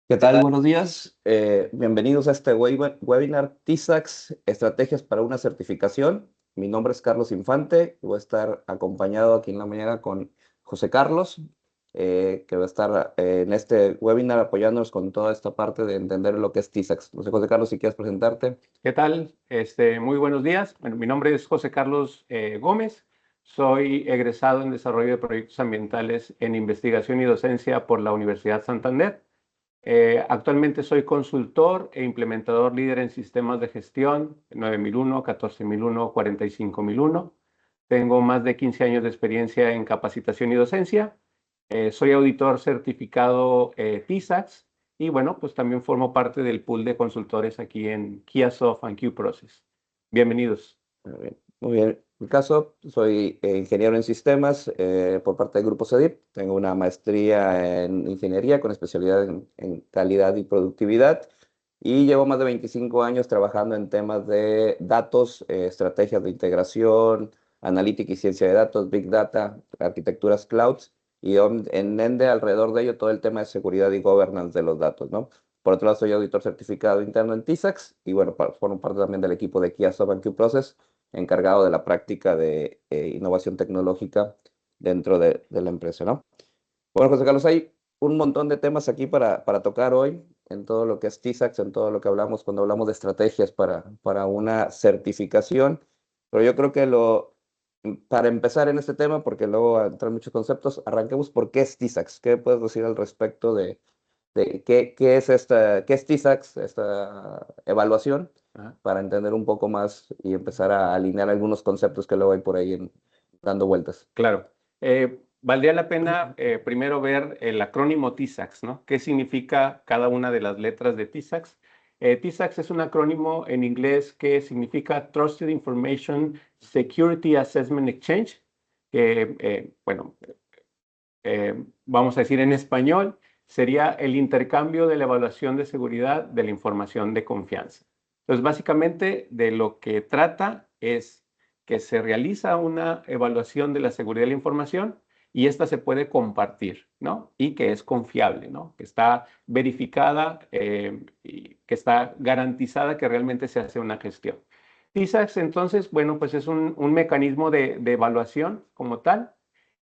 ¿Qué tal? Buenos días. Bienvenidos a este webinar TISAX, Estrategias para una certificación. Mi nombre es Carlos Infante y voy a estar acompañado aquí en la mañana con José Carlos, que va a estar en este webinar apoyándonos con toda esta parte de entender lo que es TISAX. No sé, José Carlos, si quieres presentarte. ¿Qué tal? Muy buenos días. Bueno, mi nombre es José Carlos Gómez. Soy egresado en Desarrollo de Proyectos Ambientales en Investigación y Docencia por la Universidad Santander. Actualmente soy consultor e implementador líder en sistemas de gestión 9001, 14001, 45001. Tengo más de 15 años de experiencia en capacitación y docencia. Soy auditor certificado TISAX y bueno, pues también formo parte del pool de consultores aquí en Kiasoft and QProcess. Bienvenidos. Muy bien. Muy bien. En mi caso, soy ingeniero en sistemas por parte del Grupo CEDIP. Tengo una maestría en ingeniería con especialidad en calidad y productividad. Y llevo más de 25 años trabajando en temas de datos, estrategias de integración, analítica y ciencia de datos, Big Data, arquitecturas clouds. Y en ende, alrededor de ello, todo el tema de seguridad y governance de los datos, ¿no? Por otro lado, soy auditor certificado interno en TISAX y bueno, formo parte también del equipo de Kiasoft and QProcess encargado de la práctica de innovación tecnológica dentro de la empresa, ¿no? Bueno, José Carlos, hay un montón de temas aquí para tocar hoy en todo lo que es TISAX, en todo lo que hablamos cuando hablamos de estrategias para una certificación, pero yo creo que para empezar en este tema, porque luego entran muchos conceptos, arranquemos por qué es TISAX. ¿Qué puedes decir al respecto de qué es qué es TISAX, esta evaluación, Ah, para entender un poco más y empezar a alinear algunos conceptos que luego hay por ahí dando vueltas? claro. Valdría la pena primero ver el acrónimo TISAX, ¿no? ¿Qué significa cada una de las letras de TISAX? TISAX es un acrónimo en inglés que significa Trusted Information Security Assessment Exchange, que, bueno, vamos a decir en español, sería el intercambio de la evaluación de seguridad de la información de confianza. Entonces, básicamente de lo que trata es que se realiza una evaluación de la seguridad de la información y esta se puede compartir, ¿no? Y que es confiable, ¿no? Que está verificada y que está garantizada que realmente se hace una gestión. TISAX, entonces, bueno, pues es un mecanismo de evaluación como tal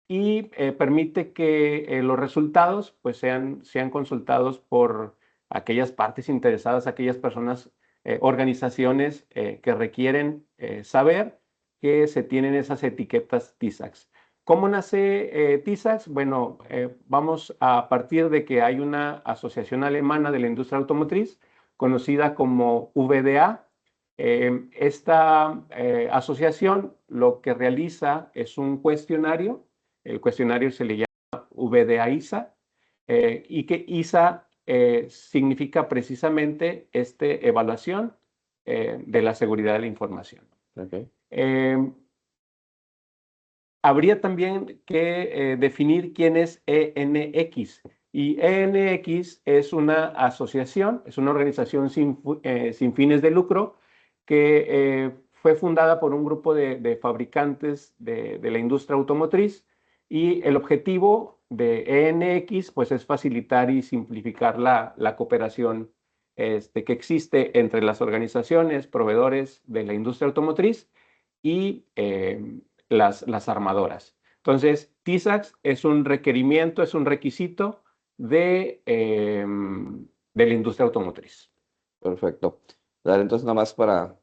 y permite que los resultados pues sean consultados por aquellas partes interesadas, aquellas personas, organizaciones que requieren saber que se tienen esas etiquetas TISAX. ¿Cómo nace TISAX? Bueno, vamos a partir de que hay una asociación alemana de la industria automotriz conocida como VDA. Esta asociación lo que realiza es un cuestionario. El cuestionario se le llama VDA-ISA y que ISA significa precisamente evaluación de la seguridad de la información. Okay. Eh, Habría también que definir quién es ENX. Y ENX es una asociación, es una organización sin fines de lucro que fue fundada por un grupo de fabricantes de la industria automotriz y el objetivo de ENX pues, es facilitar y simplificar la cooperación que existe entre las organizaciones, proveedores de la industria automotriz y las armadoras. Entonces, TISAX es un requerimiento, es un requisito de la industria automotriz. Perfecto. Dale, entonces, nada más para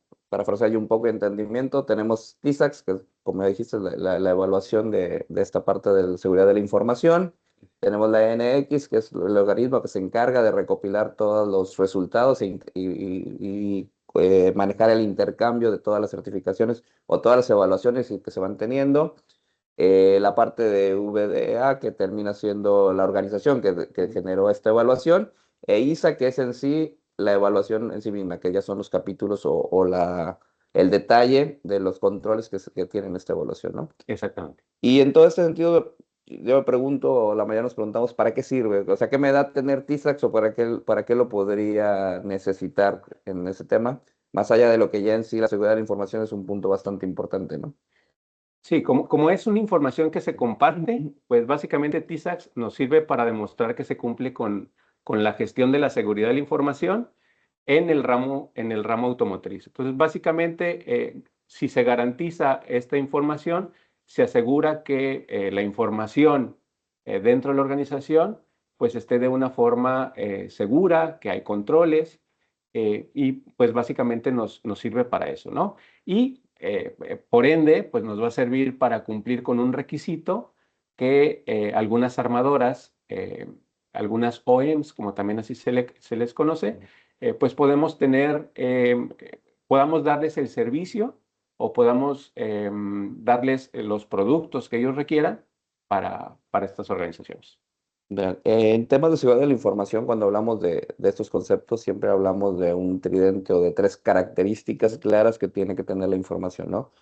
forzar un poco de entendimiento, tenemos TISAX, que como ya dijiste, la evaluación de esta parte de la seguridad de la información. Tenemos la NX, que es el organismo que se encarga de recopilar todos los resultados y manejar el intercambio de todas las certificaciones o todas las evaluaciones que se van teniendo. La parte de VDA, que termina siendo la organización que generó esta evaluación, e ISA, que es en sí la evaluación en sí misma, que ya son los capítulos el detalle de los controles que tienen esta evaluación, ¿no? Exactamente. Y en todo este sentido, yo me pregunto, o la mayoría nos preguntamos, ¿para qué sirve? O sea, ¿qué me da tener TISAX o para qué lo podría necesitar en ese tema? Más allá de lo que ya en sí la seguridad de la información es un punto bastante importante, ¿no? Sí, como es una información que se comparte, pues básicamente TISAX nos sirve para demostrar que se cumple con con la gestión de la seguridad de la información en el ramo automotriz. Entonces, básicamente, si se garantiza esta información, se asegura que la información dentro de la organización pues esté de una forma segura, que hay controles y pues básicamente nos sirve para eso, ¿no? Y por ende, pues nos va a servir para cumplir con un requisito que algunas armadoras, algunas OEMs, como también así se les conoce, pues podemos podamos darles el servicio o podamos darles los productos que ellos requieran para estas organizaciones. Vean, en temas de seguridad de la información, cuando hablamos de estos conceptos, siempre hablamos de un tridente o de tres características claras que tiene que tener la información, ¿no?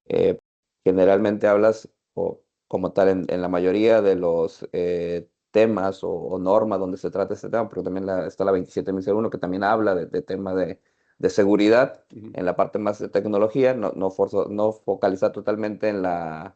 Eh, Generalmente hablas, o como tal, en la mayoría de los temas o normas donde se trata este tema, pero también está la 27001 que también habla de tema de seguridad Ujú. en la parte más de tecnología, no focalizar totalmente en la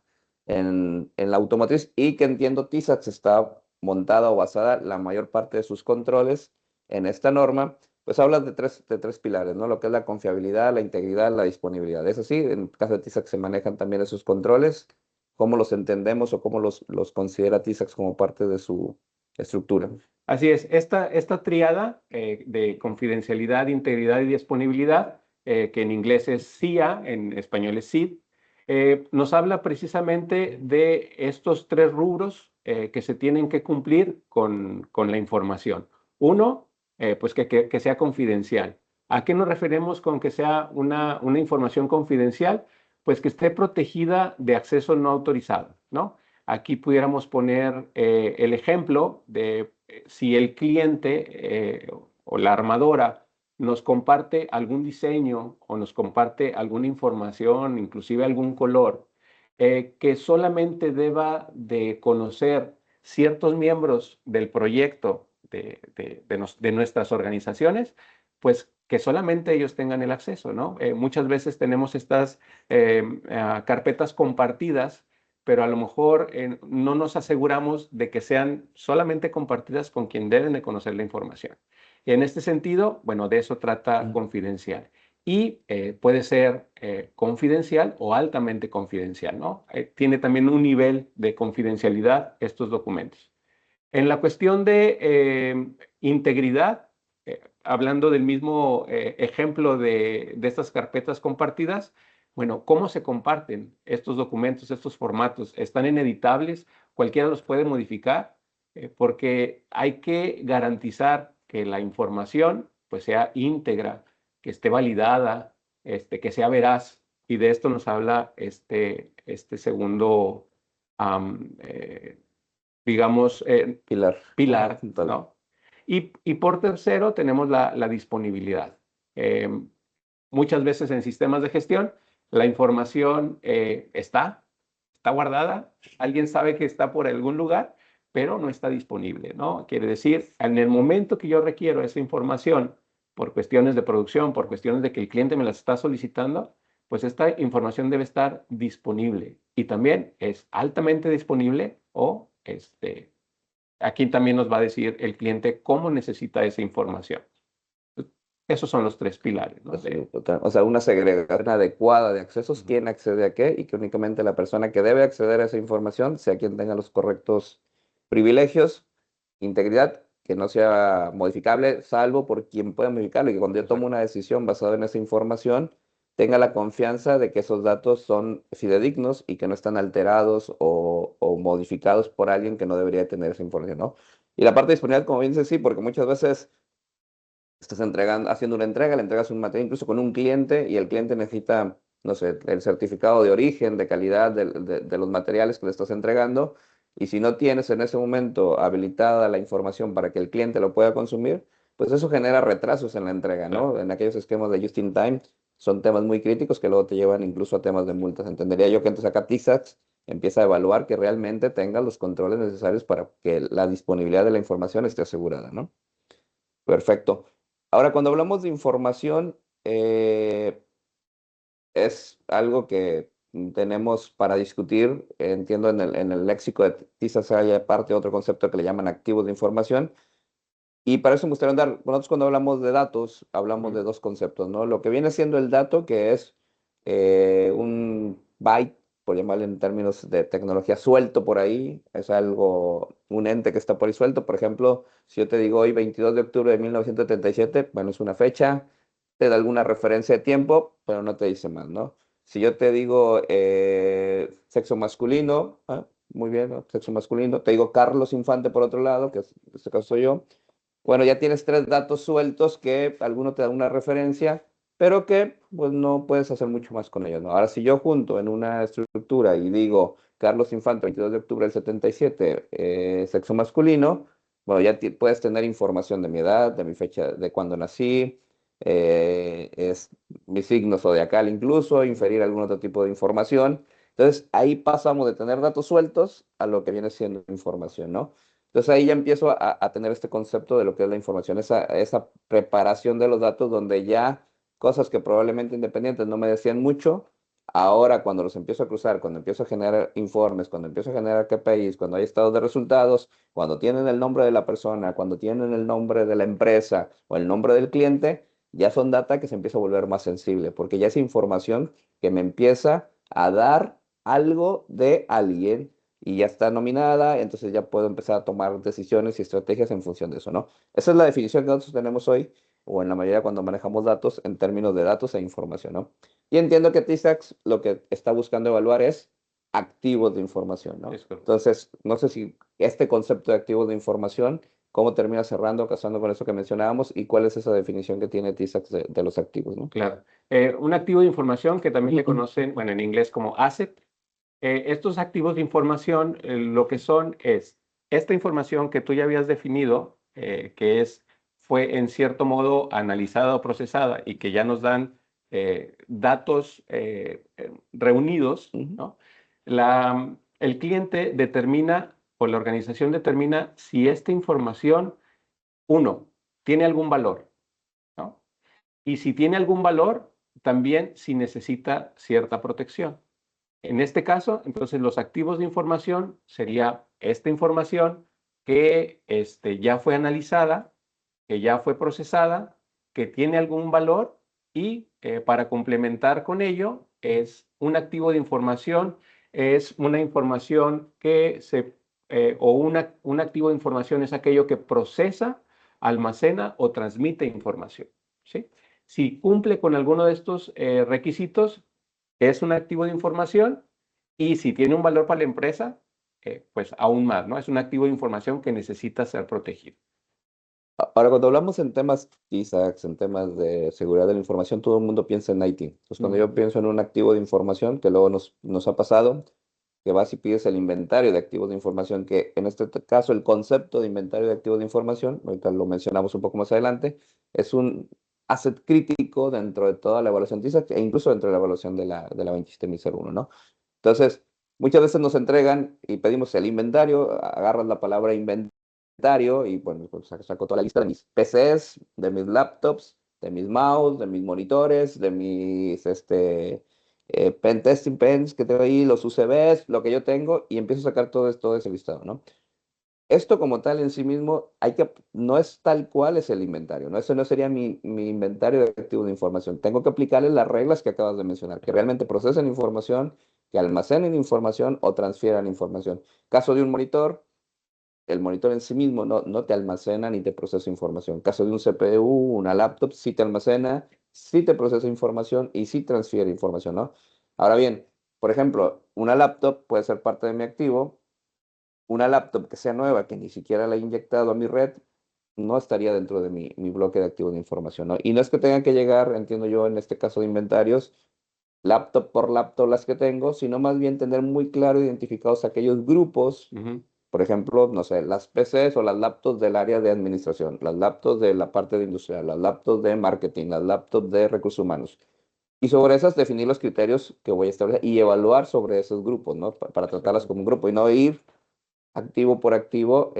automotriz, y que entiendo TISAX está montada o basada la mayor parte de sus controles en esta norma. Pues habla de tres pilares, ¿no? Lo que es la confiabilidad, la integridad, la disponibilidad. Es así, en el caso de TISAX se manejan también esos controles, cómo los entendemos o cómo los considera TISAX como parte de su estructura. Así es, esta tríada de confidencialidad, integridad y disponibilidad, que en inglés es CIA, en español es SID, nos habla precisamente de estos tres rubros que se tienen que cumplir con la información. Uno, pues que sea confidencial. ¿A qué nos referimos con que sea una información confidencial? Pues que esté protegida de acceso no autorizado, ¿no? Aquí pudiéramos poner el ejemplo de si el cliente o la armadora nos comparte algún diseño o nos comparte alguna información, inclusive algún color, que solamente deba de conocer ciertos miembros del proyecto de nuestras organizaciones, pues que solamente ellos tengan el acceso, ¿no? Muchas veces tenemos estas carpetas compartidas, pero a lo mejor no nos aseguramos de que sean solamente compartidas con quien deben de conocer la información. Y en este sentido, bueno, de eso trata Mm. confidencial. Y puede ser confidencial o altamente confidencial, ¿no? Tiene también un nivel de confidencialidad estos documentos. En la cuestión de integridad, hablando del mismo ejemplo de estas carpetas compartidas, bueno, ¿cómo se comparten estos documentos, estos formatos? ¿Están ineditables? ¿Cualquiera los puede modificar? Porque hay que garantizar que la información pues sea íntegra, que esté validada, que sea veraz. Y de esto nos habla este segundo, digamos, Pilar. Ajá, pilar, tal. ¿no? Y por tercero tenemos la disponibilidad. Eh, Muchas veces en sistemas de gestión la información está guardada, alguien sabe que está por algún lugar, pero no está disponible, ¿no? Quiere decir, en el momento que yo requiero esa información por cuestiones de producción, por cuestiones de que el cliente me la está solicitando, pues esta información debe estar disponible y también es altamente disponible o aquí también nos va a decir el cliente cómo necesita esa información. Esos son los tres pilares, ¿no? O sea, una segregación adecuada de accesos, Ujú. quién accede a qué, y que únicamente la persona que debe acceder a esa información sea quien tenga los correctos privilegios, integridad, que no sea modificable, salvo por quien pueda modificarlo, y que cuando yo tomo Exacto. una decisión basada en esa información, tenga la confianza de que esos datos son fidedignos y que no están alterados o modificados por alguien que no debería tener esa información, ¿no? Y la parte de disponibilidad, como bien dices, sí, porque muchas veces estás haciendo una entrega, le entregas un material incluso con un cliente, y el cliente necesita, no sé, el certificado de origen, de calidad de los materiales que le estás entregando, y si no tienes en ese momento habilitada la información para que el cliente lo pueda consumir, pues eso genera retrasos en la entrega, Claro. ¿no? En aquellos esquemas de just in time son temas muy críticos que luego te llevan incluso a temas de multas. Entendería yo que entonces acá TISAX empieza a evaluar que realmente tenga los controles necesarios para que la disponibilidad de la información esté asegurada, ¿no? Perfecto. Ahora, cuando hablamos de información, es algo que tenemos para discutir. Entiendo en el léxico de quizás hay aparte otro concepto que le llaman activos de información. Y para eso me gustaría andar, nosotros cuando hablamos de datos, hablamos Ujú. de dos conceptos, ¿no? Lo que viene siendo el dato, que es un byte, por llamarlo en términos de tecnología, suelto por ahí, es algo, un ente que está por ahí suelto. Por ejemplo, si yo te digo hoy 22 de octubre de 1977, bueno, es una fecha, te da alguna referencia de tiempo, pero no te dice más, ¿no? Si yo te digo sexo masculino, muy bien, ¿no? Sexo masculino, te digo Carlos Infante por otro lado, que en este caso soy yo. Bueno, ya tienes tres datos sueltos que alguno te da una referencia, pero que pues no puedes hacer mucho más con ellos, ¿no? Ahora, si yo junto en una estructura y digo Carlos Infante, 22 de octubre del 77, sexo masculino, bueno, ya puedes tener información de mi edad, de mi fecha, de cuando nací, es mi signo zodiacal incluso, inferir algún otro tipo de información. Entonces, ahí pasamos de tener datos sueltos a lo que viene siendo información, ¿no? Entonces ahí ya empiezo a tener este concepto de lo que es la información, esa preparación de los datos donde ya cosas que probablemente independientes no me decían mucho, ahora cuando los empiezo a cruzar, cuando empiezo a generar informes, cuando empiezo a generar KPIs, cuando hay estados de resultados, cuando tienen el nombre de la persona, cuando tienen el nombre de la empresa o el nombre del cliente, ya son data que se empieza a volver más sensible, porque ya es información que me empieza a dar algo de alguien y ya está nominada, entonces ya puedo empezar a tomar decisiones y estrategias en función de eso, ¿no? Esa es la definición que nosotros tenemos hoy, o en la mayoría cuando manejamos datos, en términos de datos e información, ¿no? Y entiendo que TISAX lo que está buscando evaluar es activos de información, ¿no? Es correcto. Entonces, no sé si este concepto de activos de información, cómo termina cerrando, casando con eso que mencionábamos, y cuál es esa definición que tiene TISAX de los activos, ¿no? Claro. Un activo de información que también le conocen, bueno, en inglés como asset. Estos activos de información, lo que son es esta información que tú ya habías definido, que fue en cierto modo analizada o procesada y que ya nos dan datos reunidos, Ujú. ¿no? El cliente determina o la organización determina si esta información, uno, tiene algún valor, ¿no? Y si tiene algún valor, también si necesita cierta protección. En este caso, entonces los activos de información sería esta información que ya fue analizada, que ya fue procesada, que tiene algún valor y para complementar con ello es un activo de información, es una información o un activo de información es aquello que procesa, almacena o transmite información, ¿sí? Si cumple con alguno de estos requisitos, es un activo de información y si tiene un valor para la empresa, pues aún más, ¿no? Es un activo de información que necesita ser protegido. Ahora, cuando hablamos en temas ISACs, en temas de seguridad de la información, todo el mundo piensa en IT. Entonces, cuando Ujú. yo pienso en un activo de información, que luego nos ha pasado, que vas y pides el inventario de activos de información, que en este caso el concepto de inventario de activos de información, ahorita lo mencionamos un poco más adelante, es un asset crítico dentro de toda la evaluación de ISAC e incluso dentro de la evaluación de la 27001, ¿no? Entonces, muchas veces nos entregan y pedimos el inventario, agarras la palabra inventario y bueno, pues saco toda la lista de mis PCs, de mis laptops, de mis mouse, de mis monitores, de mis pen testing pens que tengo ahí, los UCBs, lo que yo tengo y empiezo a sacar todo ese listado, ¿no? Esto como tal en sí mismo no es tal cual es el inventario, ¿no? Eso no sería mi inventario de activos de información. Tengo que aplicarle las reglas que acabas de mencionar, que realmente procesen información, que almacenen información o transfieran información. Caso de un monitor, el monitor en sí mismo no te almacena ni te procesa información. Caso de un CPU, una laptop, sí te almacena, sí te procesa información y sí transfiere información, ¿no? Ahora bien, por ejemplo, una laptop puede ser parte de mi activo, una laptop que sea nueva, que ni siquiera la he inyectado a mi red, no estaría dentro de mi bloque de activos de información, ¿no? Y no es que tengan que llegar, entiendo yo, en este caso de inventarios, laptop por laptop las que tengo, sino más bien tener muy claro identificados aquellos grupos, Ujú. por ejemplo, no sé, las PCs o las laptops del área de administración, las laptops de la parte de industrial, las laptops de marketing, las laptops de recursos humanos. Y sobre esas definir los criterios que voy a establecer y evaluar sobre esos grupos, ¿no? Para tratarlas como un grupo y no ir activo por activo,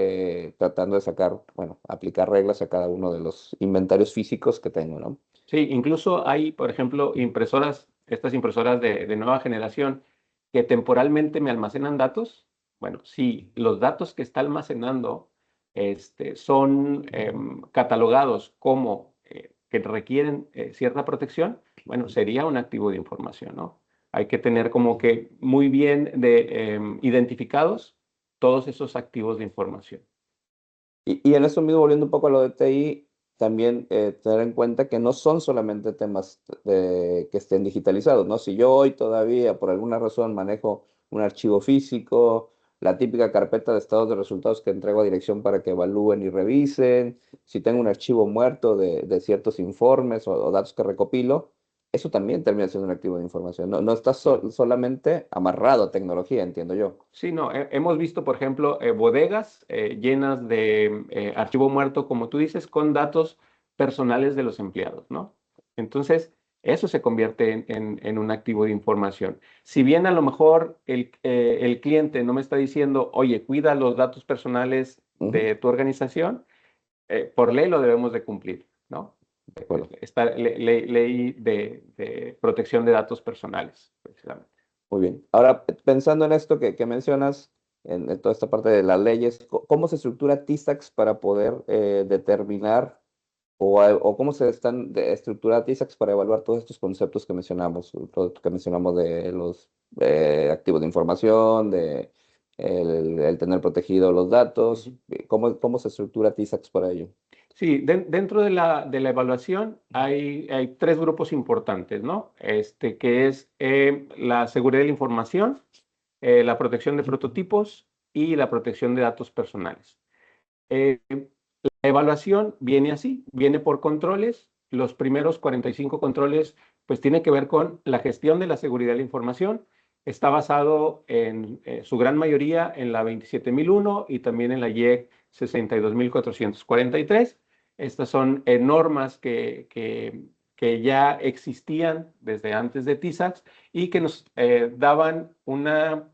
tratando de sacar, bueno, aplicar reglas a cada uno de los inventarios físicos que tengo, ¿no? Sí, incluso hay, por ejemplo, impresoras, estas impresoras de nueva generación, que temporalmente me almacenan datos. Bueno, si los datos que está almacenando son catalogados como que requieren cierta protección, bueno, sería un activo de información, ¿no? Hay que tener como que muy bien identificados todos esos activos de información. Y en eso mismo, volviendo un poco a lo de TI, también tener en cuenta que no son solamente temas que estén digitalizados, ¿no? Si yo hoy todavía, por alguna razón, manejo un archivo físico, la típica carpeta de estados de resultados que entrego a dirección para que evalúen y revisen, si tengo un archivo muerto de ciertos informes o datos que recopilo, eso también termina siendo un activo de información. No, no está solamente amarrado a tecnología, entiendo yo. Sí, no, hemos visto, por ejemplo, bodegas llenas de archivo muerto, como tú dices, con datos personales de los empleados, ¿no? Entonces, eso se convierte en un activo de información. Si bien a lo mejor el cliente no me está diciendo, oye, cuida los datos personales Ujú, de tu organización, por ley lo debemos de cumplir, ¿no? de acuerdo. Está ley de protección de datos personales, precisamente. Muy bien. Ahora, pensando en esto que mencionas, en toda esta parte de las leyes, ¿cómo se estructura TISAX para poder determinar o cómo se están estructurando TISAX para evaluar todos estos conceptos que mencionamos, todo esto que mencionamos de los activos de información, de el tener protegidos los datos? Ujú. ¿Cómo se estructura TISAX para ello? Sí, dentro de la evaluación hay tres grupos importantes, ¿no? Que es la seguridad de la información, la protección de prototipos y la protección de datos personales. Eh, la evaluación viene así, viene por controles. Los primeros 45 controles, pues tiene que ver con la gestión de la seguridad de la información. Está basado en su gran mayoría en la 27001 y también en la IEC 62443. Estas son normas que ya existían desde antes de TISAX y que nos daban una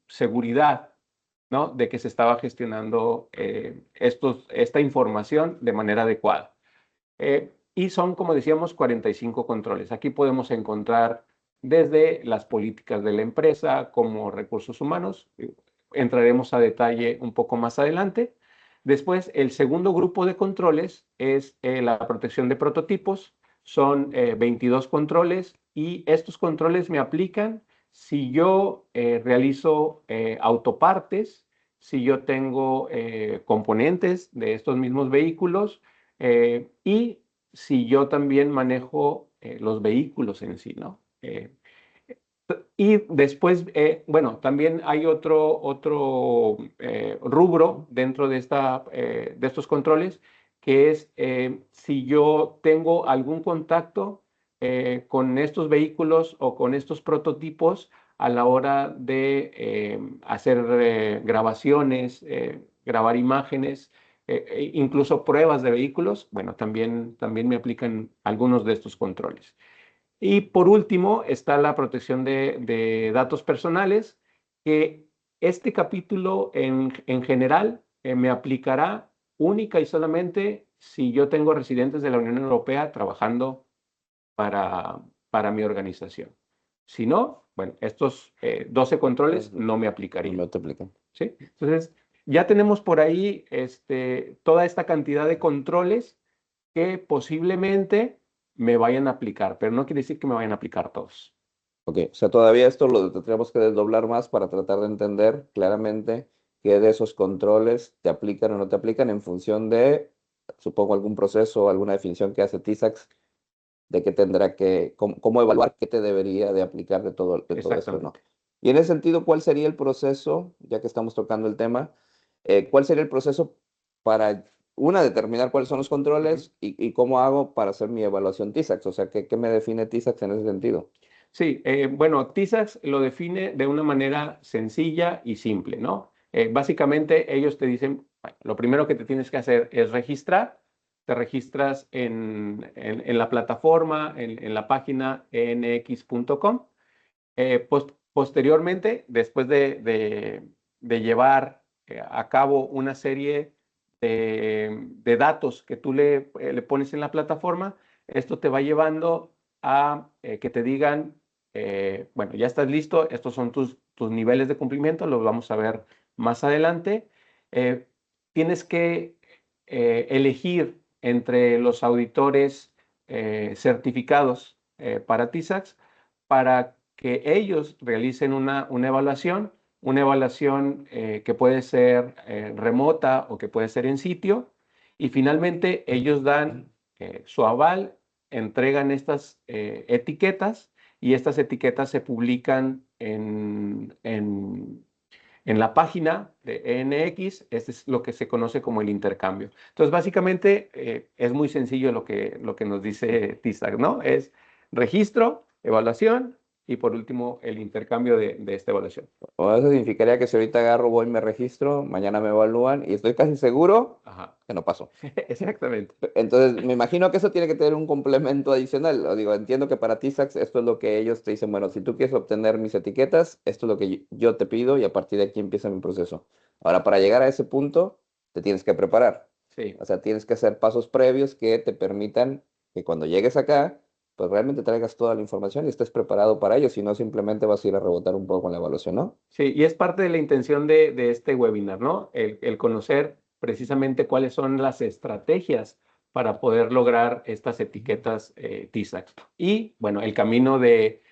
seguridad, ¿no? De que se estaba gestionando esta información de manera adecuada. Y son, como decíamos, 45 controles. Aquí podemos encontrar desde las políticas de la empresa como recursos humanos. Entraremos a detalle un poco más adelante. Después, el segundo grupo de controles es la protección de prototipos. Son 22 controles y estos controles me aplican si yo realizo autopartes, si yo tengo componentes de estos mismos vehículos y si yo también manejo los vehículos en sí, ¿no? Y después, bueno, también hay otro rubro dentro de estos controles, que es si yo tengo algún contacto con estos vehículos o con estos prototipos a la hora de hacer grabaciones, grabar imágenes, incluso pruebas de vehículos, bueno, también me aplican algunos de estos controles. Y por último está la protección de datos personales, que este capítulo en general me aplicará única y solamente si yo tengo residentes de la Unión Europea trabajando para, para mi organización. Si no, bueno, estos 12 controles no me No aplicarían, me te aplican. ¿sí? Entonces, ya tenemos por ahí toda esta cantidad de controles que posiblemente me vayan a aplicar, pero no quiere decir que me vayan a aplicar todos. Ok, o sea, todavía esto lo tendríamos que desdoblar más para tratar de entender claramente qué de esos controles te aplican o no te aplican en función de, supongo, algún proceso o alguna definición que hace TISAX de qué tendrá cómo evaluar qué te debería de aplicar de todo esto, ¿no? Exactamente. Y en ese sentido, ¿cuál sería el proceso, ya que estamos tocando el tema, cuál sería el proceso para, una, determinar cuáles son los Ujú. controles y cómo hago para hacer mi evaluación TISAX? O sea, ¿qué me define TISAX en ese sentido? Sí, bueno, TISAX lo define de una manera sencilla y simple, ¿no? Básicamente ellos te dicen, bueno, lo primero que te tienes que hacer es registrar, te registras en la plataforma, en la página nx.com. Posteriormente, después de llevar a cabo una serie de datos que tú le pones en la plataforma, esto te va llevando a que te digan, bueno, ya estás listo, estos son tus niveles de cumplimiento, los vamos a ver más adelante. Eh, tienes que elegir entre los auditores certificados para TISAX para que ellos realicen una evaluación que puede ser remota o que puede ser en sitio, y finalmente ellos dan su aval, entregan estas etiquetas, y estas etiquetas se publican en la página de ENX. Este es lo que se conoce como el intercambio. Entonces, básicamente, es muy sencillo lo que nos dice TISAC, ¿no? Es registro, evaluación y, por último, el intercambio de esta evaluación. O eso significaría que si ahorita agarro, voy, me registro, mañana me evalúan y estoy casi seguro Ajá, que no pasó. exactamente. Entonces, me imagino que eso tiene que tener un complemento adicional. O digo, entiendo que para TISAX esto es lo que ellos te dicen, bueno, si tú quieres obtener mis etiquetas, esto es lo que yo te pido y a partir de aquí empieza mi proceso. Ahora, para llegar a ese punto, te tienes que preparar. Sí. O sea, tienes que hacer pasos previos que te permitan que cuando llegues acá, pues realmente traigas toda la información y estés preparado para ello, si no simplemente vas a ir a rebotar un poco en la evaluación, ¿no? Sí, y es parte de la intención de este webinar, ¿no? El conocer precisamente cuáles son las estrategias para poder lograr estas etiquetas TISAX. Y bueno, el camino de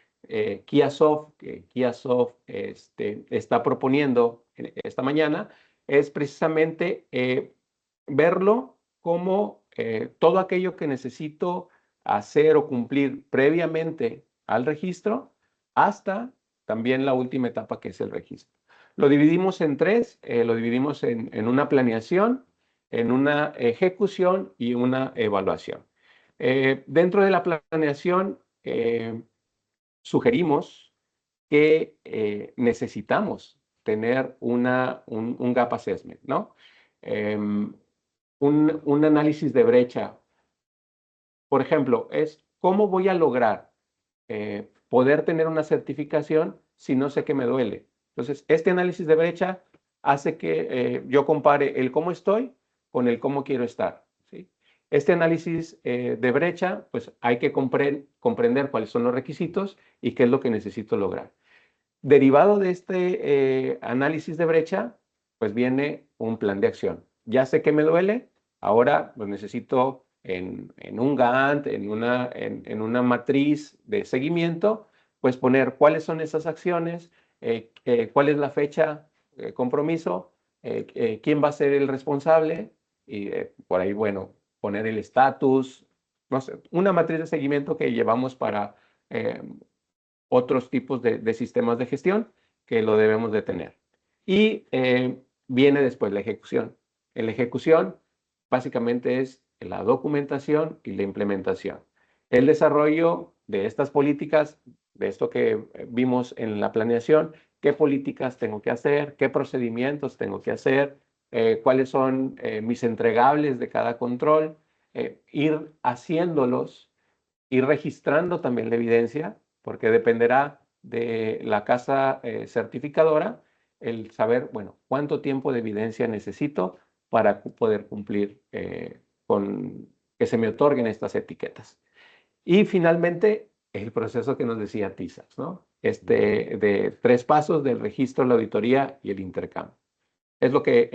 Kiasoft, que Kiasoft está proponiendo esta mañana, es precisamente verlo como todo aquello que necesito hacer o cumplir previamente al registro, hasta también la última etapa, que es el registro. Lo dividimos en tres. Lo dividimos en una planeación, en una ejecución y una evaluación. Dentro de la planeación, sugerimos que necesitamos tener un gap assessment, ¿no? Un análisis de brecha. Por ejemplo, es cómo voy a lograr poder tener una certificación si no sé qué me duele. Entonces, este análisis de brecha hace que yo compare el cómo estoy con el cómo quiero estar, ¿sí? Este análisis de brecha, pues hay que comprender cuáles son los requisitos y qué es lo que necesito lograr. Derivado de este análisis de brecha, pues viene un plan de acción. Ya sé que me duele, ahora pues necesito en un Gantt, en una matriz de seguimiento, pues poner cuáles son esas acciones, cuál es la fecha, compromiso, quién va a ser el responsable, y por ahí, bueno, poner el estatus, no sé, una matriz de seguimiento que llevamos para otros tipos de sistemas de gestión que lo debemos de tener. Y viene después la ejecución. En la ejecución, básicamente, es la documentación y la implementación. El desarrollo de estas políticas, de esto que vimos en la planeación, qué políticas tengo que hacer, qué procedimientos tengo que hacer, cuáles son mis entregables de cada control, ir haciéndolos, ir registrando también la evidencia, porque dependerá de la casa certificadora el saber, bueno, cuánto tiempo de evidencia necesito para poder cumplir con que se me otorguen estas etiquetas. Y finalmente, el proceso que nos decía TISAX, ¿no? De 3 pasos: del registro, la auditoría y el intercambio. Es lo que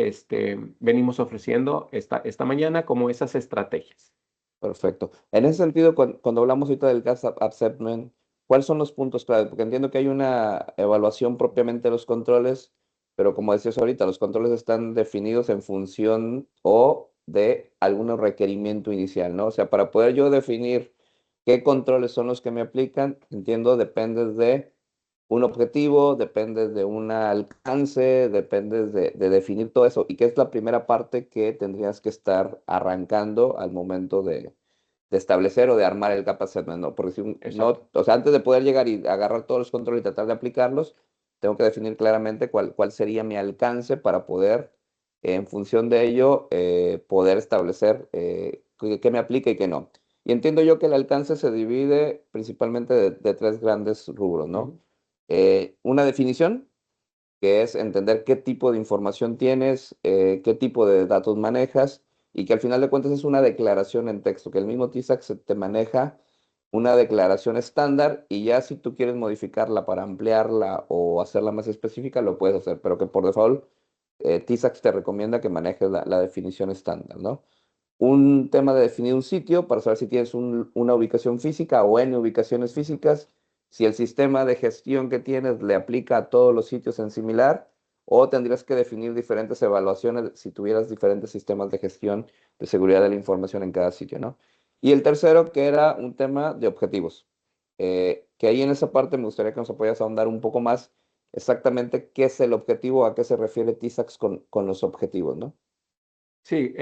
venimos ofreciendo esta mañana como esas estrategias. Perfecto. En ese sentido, cuando hablamos ahorita del gas assessment, ¿cuáles son los puntos clave? Porque entiendo que hay una evaluación propiamente de los controles, pero como decías ahorita, los controles están definidos en función o de algún requerimiento inicial, ¿no? O sea, para poder yo definir qué controles son los que me aplican, entiendo, depende de un objetivo, depende de un alcance, depende de definir todo eso. ¿Y qué es la primera parte que tendrías que estar arrancando al momento de establecer o de armar el gap assessment? ¿No? Porque si Exacto. no, o sea, antes de poder llegar y agarrar todos los controles y tratar de aplicarlos, tengo que definir claramente cuál sería mi alcance para poder, en función de ello, poder establecer qué me aplica y qué no. Y entiendo yo que el alcance se divide principalmente de tres grandes rubros, ¿no? Ujú. Una definición, que es entender qué tipo de información tienes, qué tipo de datos manejas y que al final de cuentas es una declaración en texto, que el mismo TISAC te maneja una declaración estándar y ya si tú quieres modificarla para ampliarla o hacerla más específica, lo puedes hacer, pero que por default TISAX te recomienda que manejes la definición estándar, ¿no? Un tema de definir un sitio para saber si tienes una ubicación física o N ubicaciones físicas, si el sistema de gestión que tienes le aplica a todos los sitios en similar, o tendrías que definir diferentes evaluaciones si tuvieras diferentes sistemas de gestión de seguridad de la información en cada sitio, ¿no? Y el tercero, que era un tema de objetivos, que ahí en esa parte me gustaría que nos apoyas a ahondar un poco más exactamente qué es el objetivo, a qué se refiere TISAX con los objetivos, ¿no? Sí,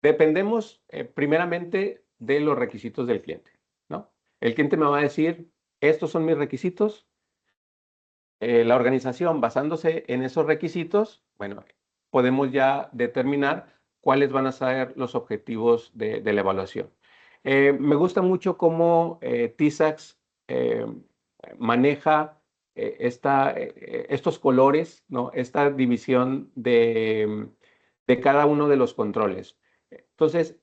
dependemos primeramente de los requisitos del cliente, ¿no? El cliente me va a decir, estos son mis requisitos. La organización, basándose en esos requisitos, bueno, podemos ya determinar cuáles van a ser los objetivos de la evaluación. Me gusta mucho cómo TISAX eh, maneja estos colores, ¿no? Esta división de cada uno de los controles. Entonces,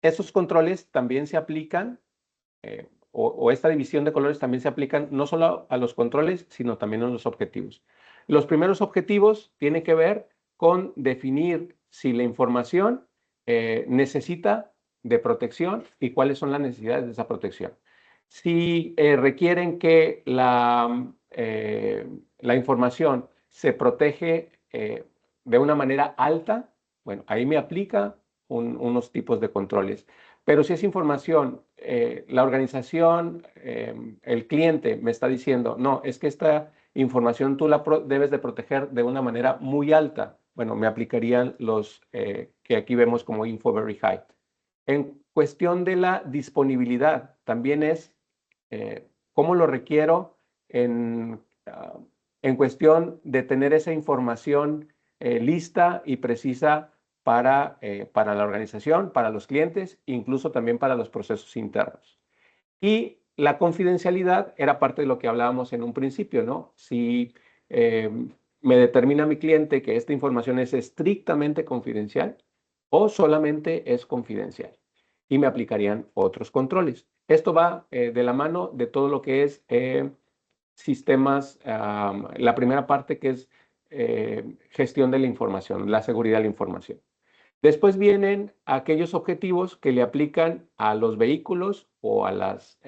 esos controles también se aplican, o esta división de colores también se aplican no solo a los controles, sino también a los objetivos. Los primeros objetivos tienen que ver con definir si la información necesita de protección y cuáles son las necesidades de esa protección. Si requieren que la información se protege de una manera alta, bueno, ahí me aplica unos tipos de controles. Pero si es información, la organización, el cliente me está diciendo, no, es que esta información tú la debes de proteger de una manera muy alta. Bueno, me aplicarían los que aquí vemos como info very high. En cuestión de la disponibilidad, también es cómo lo requiero en cuestión de tener esa información lista y precisa para la organización, para los clientes, incluso también para los procesos internos. Y la confidencialidad era parte de lo que hablábamos en un principio, ¿no? Si eh, me determina mi cliente que esta información es estrictamente confidencial o solamente es confidencial y me aplicarían otros controles. Esto va de la mano de todo lo que es sistemas, la primera parte que es gestión de la información, la seguridad de la información. Después vienen aquellos objetivos que le aplican a los vehículos o a las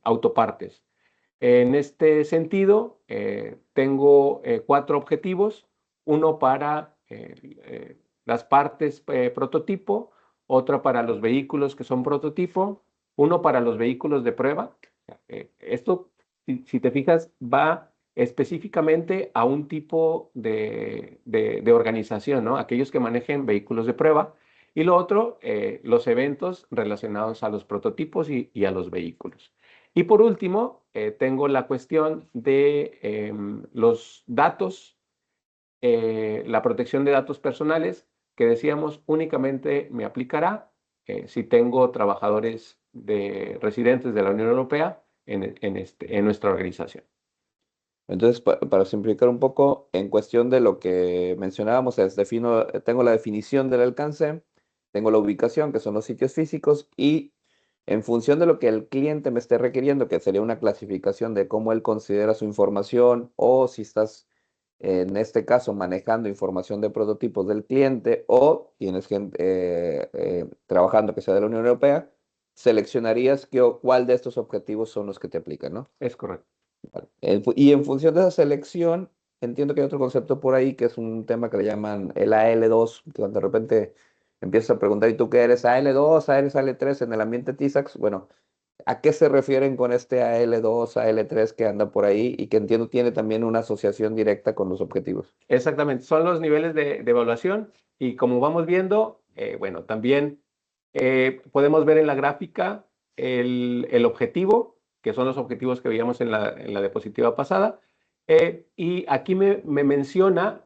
autopartes. En este sentido, tengo 4 objetivos, uno para las partes prototipo, otro para los vehículos que son prototipo, uno para los vehículos de prueba. Esto, si te fijas, va específicamente a un tipo de organización, ¿no? Aquellos que manejen vehículos de prueba. Y lo otro, los eventos relacionados a los prototipos y a los vehículos. Y por último, tengo la cuestión de los datos, la protección de datos personales, que decíamos únicamente me aplicará si tengo trabajadores residentes de la Unión Europea en nuestra organización. Entonces, para simplificar un poco, en cuestión de lo que mencionábamos, tengo la definición del alcance, tengo la ubicación, que son los sitios físicos, y en función de lo que el cliente me esté requiriendo, que sería una clasificación de cómo él considera su información, o si estás, en este caso, manejando información de prototipos del cliente, o tienes gente trabajando que sea de la Unión Europea, seleccionarías cuál de estos objetivos son los que te aplican, ¿no? Es correcto. Vale. Y en función de esa selección, entiendo que hay otro concepto por ahí que es un tema que le llaman el AL2, que cuando de repente empiezas a preguntar, ¿y tú qué eres? ¿AL2, eres AL3 en el ambiente TISAX? Bueno, ¿a qué se refieren con este AL2, AL3 que anda por ahí y que entiendo tiene también una asociación directa con los objetivos? Exactamente, son los niveles de evaluación y como vamos viendo, bueno, también podemos ver en la gráfica el objetivo, que son los objetivos que veíamos en la diapositiva pasada, y aquí me menciona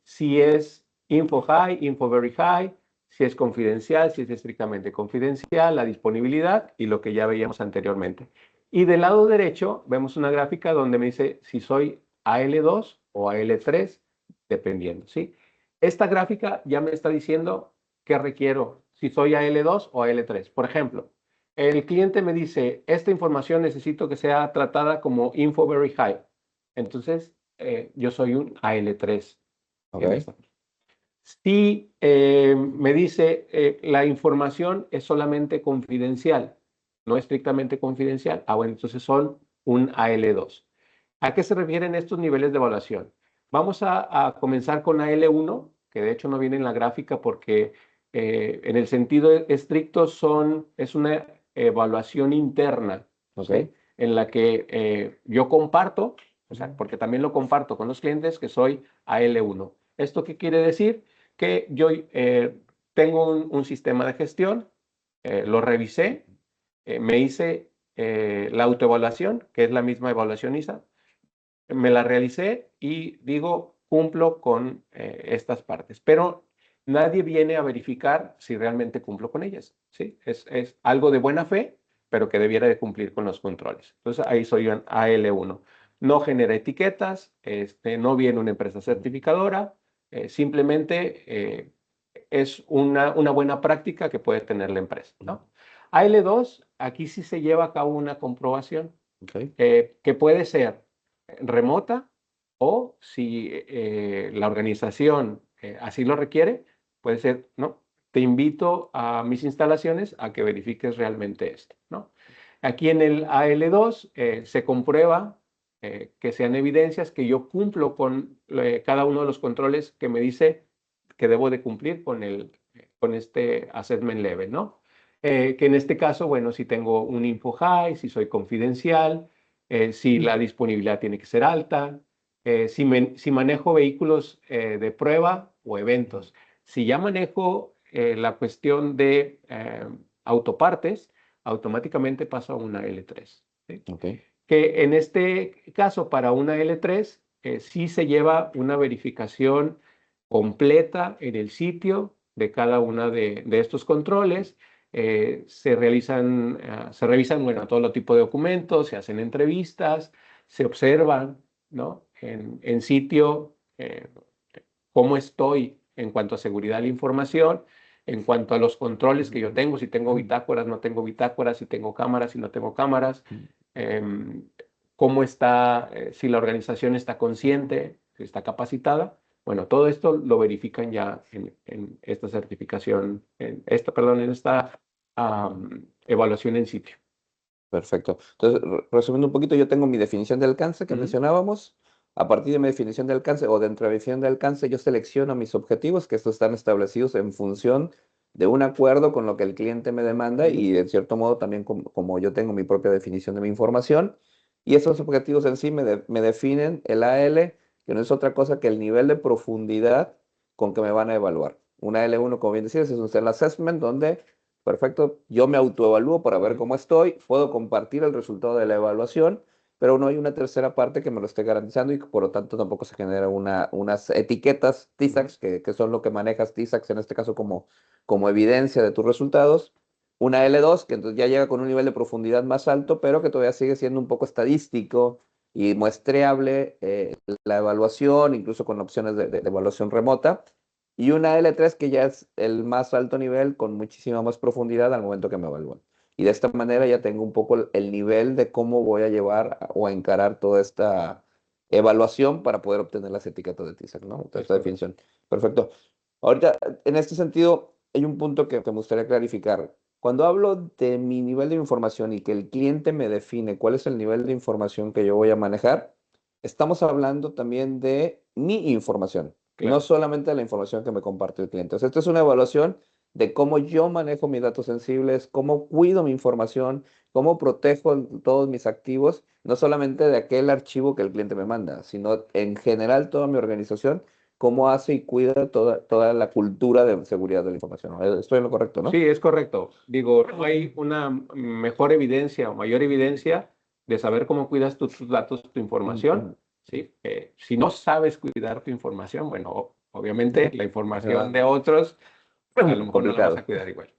si es info high, info very high, si es confidencial, si es estrictamente confidencial, la disponibilidad y lo que ya veíamos anteriormente. Y del lado derecho vemos una gráfica donde me dice si soy AL2 o AL3, dependiendo, ¿sí? Esta gráfica ya me está diciendo qué requiero, si soy AL2 o AL3. Por ejemplo, el cliente me dice, esta información necesito que sea tratada como info very high. Entonces, yo soy un AL3. en Ok. esta. Si me dice la información es solamente confidencial, no estrictamente confidencial, bueno, entonces son un AL2. ¿A qué se refieren estos niveles de evaluación? Vamos a comenzar con AL1, que de hecho no viene en la gráfica porque en el sentido estricto es una evaluación interna, Ok. ¿sí? En la que yo comparto, o sea, porque también lo comparto con los clientes, que soy AL1. ¿Esto qué quiere decir? Que yo tengo un sistema de gestión, lo revisé, me hice la autoevaluación, que es la misma evaluación ISA, me la realicé y digo, cumplo con estas partes, pero nadie viene a verificar si realmente cumplo con ellas, ¿sí? Es algo de buena fe, pero que debiera de cumplir con los controles. Entonces ahí soy un AL1. No genera etiquetas, no viene una empresa certificadora, simplemente es una buena práctica que puede tener la empresa, ¿no? AL2, aquí sí se lleva a cabo una comprobación Ok. que puede ser remota o si la organización así lo requiere, puede ser, ¿no? Te invito a mis instalaciones a que verifiques realmente esto, ¿no? Aquí en el AL2 se comprueba que sean evidencias que yo cumplo con cada uno de los controles que me dice que debo de cumplir con este assessment level, ¿no? Que en este caso, bueno, si tengo un info high, si soy confidencial, si la disponibilidad tiene que ser alta, si manejo vehículos de prueba o eventos. Si ya manejo la cuestión de autopartes, automáticamente paso a una L3. ¿Sí? Ok. Que en este caso, para una L3, sí se lleva una verificación completa en el sitio de cada una de estos controles. Se revisan, bueno, todo lo tipo de documentos, se hacen entrevistas, se observan, ¿no? En sitio, cómo estoy en cuanto a seguridad de la información, en cuanto a los controles que yo tengo, si tengo bitácoras, no tengo bitácoras, si tengo cámaras, si no tengo cámaras, em, cómo está, si la organización está consciente, si está capacitada. Bueno, todo esto lo verifican ya en esta certificación, perdón, en esta evaluación en sitio. Perfecto. Entonces, resumiendo un poquito, yo tengo mi definición de alcance que Ujú. mencionábamos. A partir de mi definición de alcance o dentro de mi definición de alcance, yo selecciono mis objetivos, que estos están establecidos en función de un acuerdo con lo que el cliente me demanda Ujú. y, en cierto modo, también como yo tengo mi propia definición de mi información. Y esos objetivos en sí me definen el AL, que no es otra cosa que el nivel de profundidad con que me van a evaluar. Un AL1, como bien decías, es un self-assessment donde perfecto, yo me autoevalúo para ver Ujú. cómo estoy, puedo compartir el resultado de la evaluación, pero no hay una tercera parte que me lo esté garantizando y que por lo tanto tampoco se genera unas etiquetas Ujú. TISAX, que son lo que manejas TISAX en este caso como evidencia de tus resultados. Una L2, que entonces ya llega con un nivel de profundidad más alto, pero que todavía sigue siendo un poco estadístico y muestreable la evaluación, incluso con opciones de evaluación remota. Y una L3 que ya es el más alto nivel con muchísima más profundidad al momento que me evalúan. Y de esta manera ya tengo un poco el nivel de cómo voy a llevar o a encarar toda esta evaluación para poder obtener las etiquetas de TISAC, ¿no? Entonces, Es esta correcto. definición. Perfecto. Ahorita, en este sentido, hay un punto que me gustaría clarificar. Cuando hablo de mi nivel de información y que el cliente me define cuál es el nivel de información que yo voy a manejar, estamos hablando también de mi información, no Claro. solamente de la información que me comparte el cliente. O sea, esto es una evaluación de cómo yo manejo mis datos sensibles, cómo cuido mi información, cómo protejo todos mis activos, no solamente de aquel archivo que el cliente me manda, sino en general toda mi organización, cómo hace y cuida toda la cultura de seguridad de la información. Estoy en lo correcto, Sí, ¿no? es correcto. Digo, no hay una mejor evidencia o mayor evidencia de saber cómo cuidas tus datos, tu información, Ujú. ¿sí? Si no sabes cuidar tu información, bueno, obviamente la información Ah, de otros a lo mejor no la vas a complicado. cuidar igual.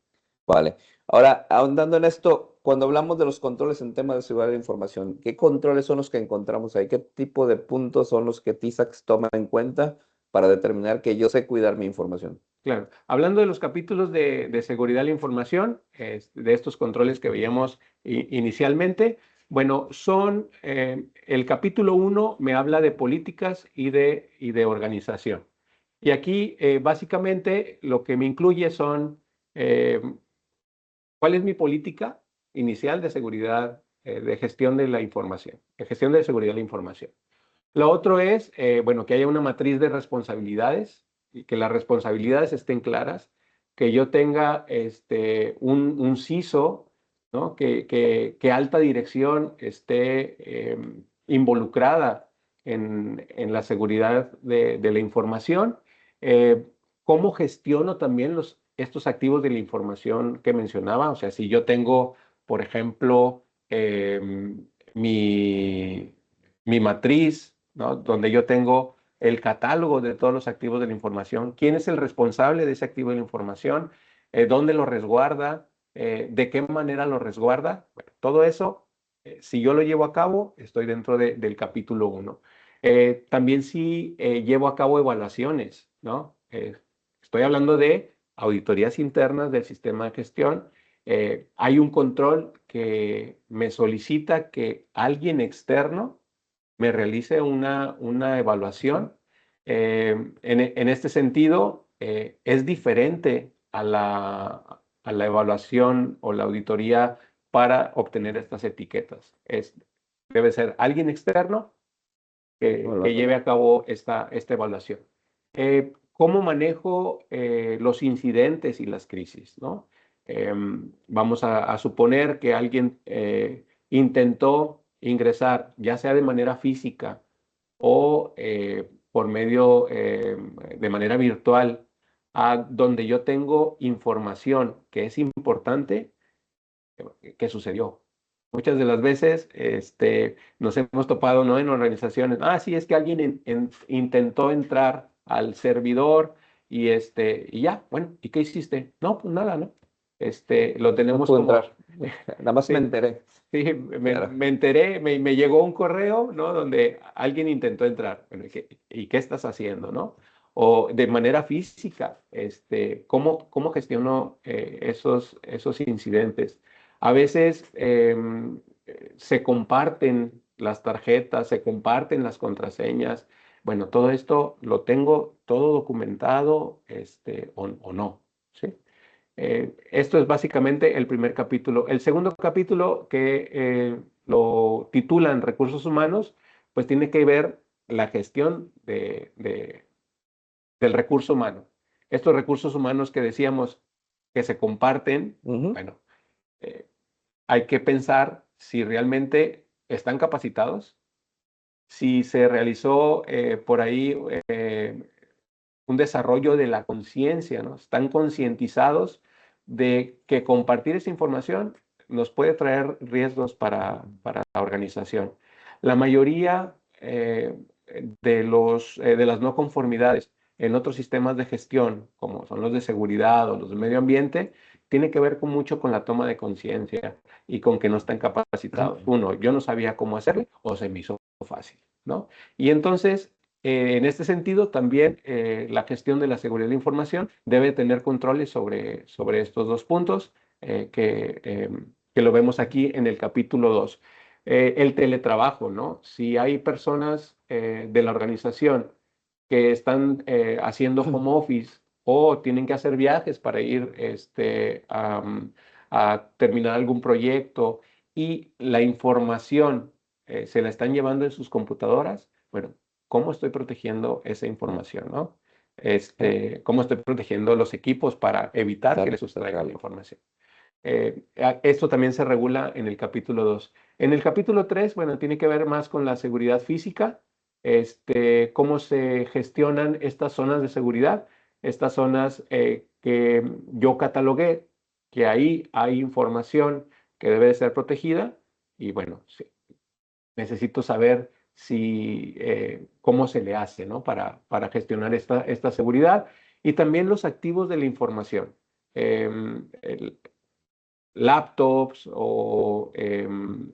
Vale. Ahora, ahondando en esto, cuando hablamos de los controles en temas de seguridad de la información, ¿qué controles son los que encontramos ahí? ¿Qué tipo de puntos son los que TISAX toma en cuenta para determinar que yo sé cuidar mi información? Claro. Hablando de los capítulos de seguridad de la información, de estos controles que veíamos inicialmente, bueno, el capítulo 1 me habla de políticas y de organización. Y aquí, básicamente, lo que me incluye son eh, cuál es mi política inicial de seguridad, de gestión de la información, de gestión de seguridad de la información. Lo otro es, bueno, que haya una matriz de responsabilidades y que las responsabilidades estén claras, que yo tenga un CISO, ¿no? Que alta dirección esté involucrada en la seguridad de la información. Eh, ¿Cómo gestiono también estos activos de la información que mencionaba? O sea, si yo tengo, por ejemplo, mi mi matriz, ¿no? Donde yo tengo el catálogo de todos los activos de la información, quién es el responsable de ese activo de la información, dónde lo resguarda, de qué manera lo resguarda. Bueno, todo eso, si yo lo llevo a cabo, estoy dentro del capítulo 1. También si llevo a cabo evaluaciones, ¿no? Estoy hablando de auditorías internas del sistema de gestión. Hay un control que me solicita que alguien externo me realice una evaluación. En este sentido, es diferente a la evaluación o la auditoría para obtener estas etiquetas. Debe ser alguien externo que lleve a cabo esta evaluación. ¿Cómo manejo los incidentes y las crisis, ¿no? Vamos a suponer que alguien intentó ingresar, ya sea de manera física o por medio de manera virtual, a donde yo tengo información que es importante. ¿Qué sucedió? Muchas de las veces nos hemos topado, ¿no? En organizaciones. Ah, sí, es que alguien intentó entrar al servidor y ya, bueno, ¿y qué hiciste? No, pues nada, ¿no? Lo No tenemos puedo como, entrar. Nada más me sí, enteré. sí, Claro. me enteré, me llegó un correo, ¿no? Donde alguien intentó entrar. Bueno, ¿y qué estás haciendo, no? O de manera física, ¿cómo gestiono esos incidentes? A veces se comparten las tarjetas, se comparten las contraseñas. Bueno, todo esto lo tengo todo documentado, o no, ¿sí? Esto es básicamente el primer capítulo. El segundo capítulo, que lo titulan Recursos Humanos, pues tiene que ver la gestión del recurso humano. Estos recursos humanos que decíamos que se comparten, Ujú. bueno, eh, hay que pensar si realmente están capacitados, si se realizó por ahí un desarrollo de la conciencia, ¿no? Están concientizados de que compartir esa información nos puede traer riesgos para la organización. La mayoría de las no conformidades en otros sistemas de gestión, como son los de seguridad o los de medio ambiente, tiene que ver mucho con la toma de conciencia y con que no están capacitados. Uno, yo no sabía cómo hacerlo o se me hizo fácil, ¿no? Y entonces en este sentido, también la gestión de la seguridad de la información debe tener controles sobre estos dos puntos que lo vemos aquí en el capítulo 2. El teletrabajo, ¿no? Si hay personas de la organización que están haciendo home office o tienen que hacer viajes para ir a terminar algún proyecto y la información se la están llevando en sus computadoras, bueno, ¿cómo estoy protegiendo esa información, ¿no? ¿Cómo estoy protegiendo los equipos para evitar que Claro, les sustraigan la claro. información? Esto también se regula en el capítulo 2. En el capítulo 3, bueno, tiene que ver más con la seguridad física, cómo se gestionan estas zonas de seguridad, estas zonas que yo catalogué, que ahí hay información que debe de ser protegida y bueno, sí, necesito saber cómo se le hace, ¿no? Para gestionar esta seguridad y también los activos de la información. El, laptops o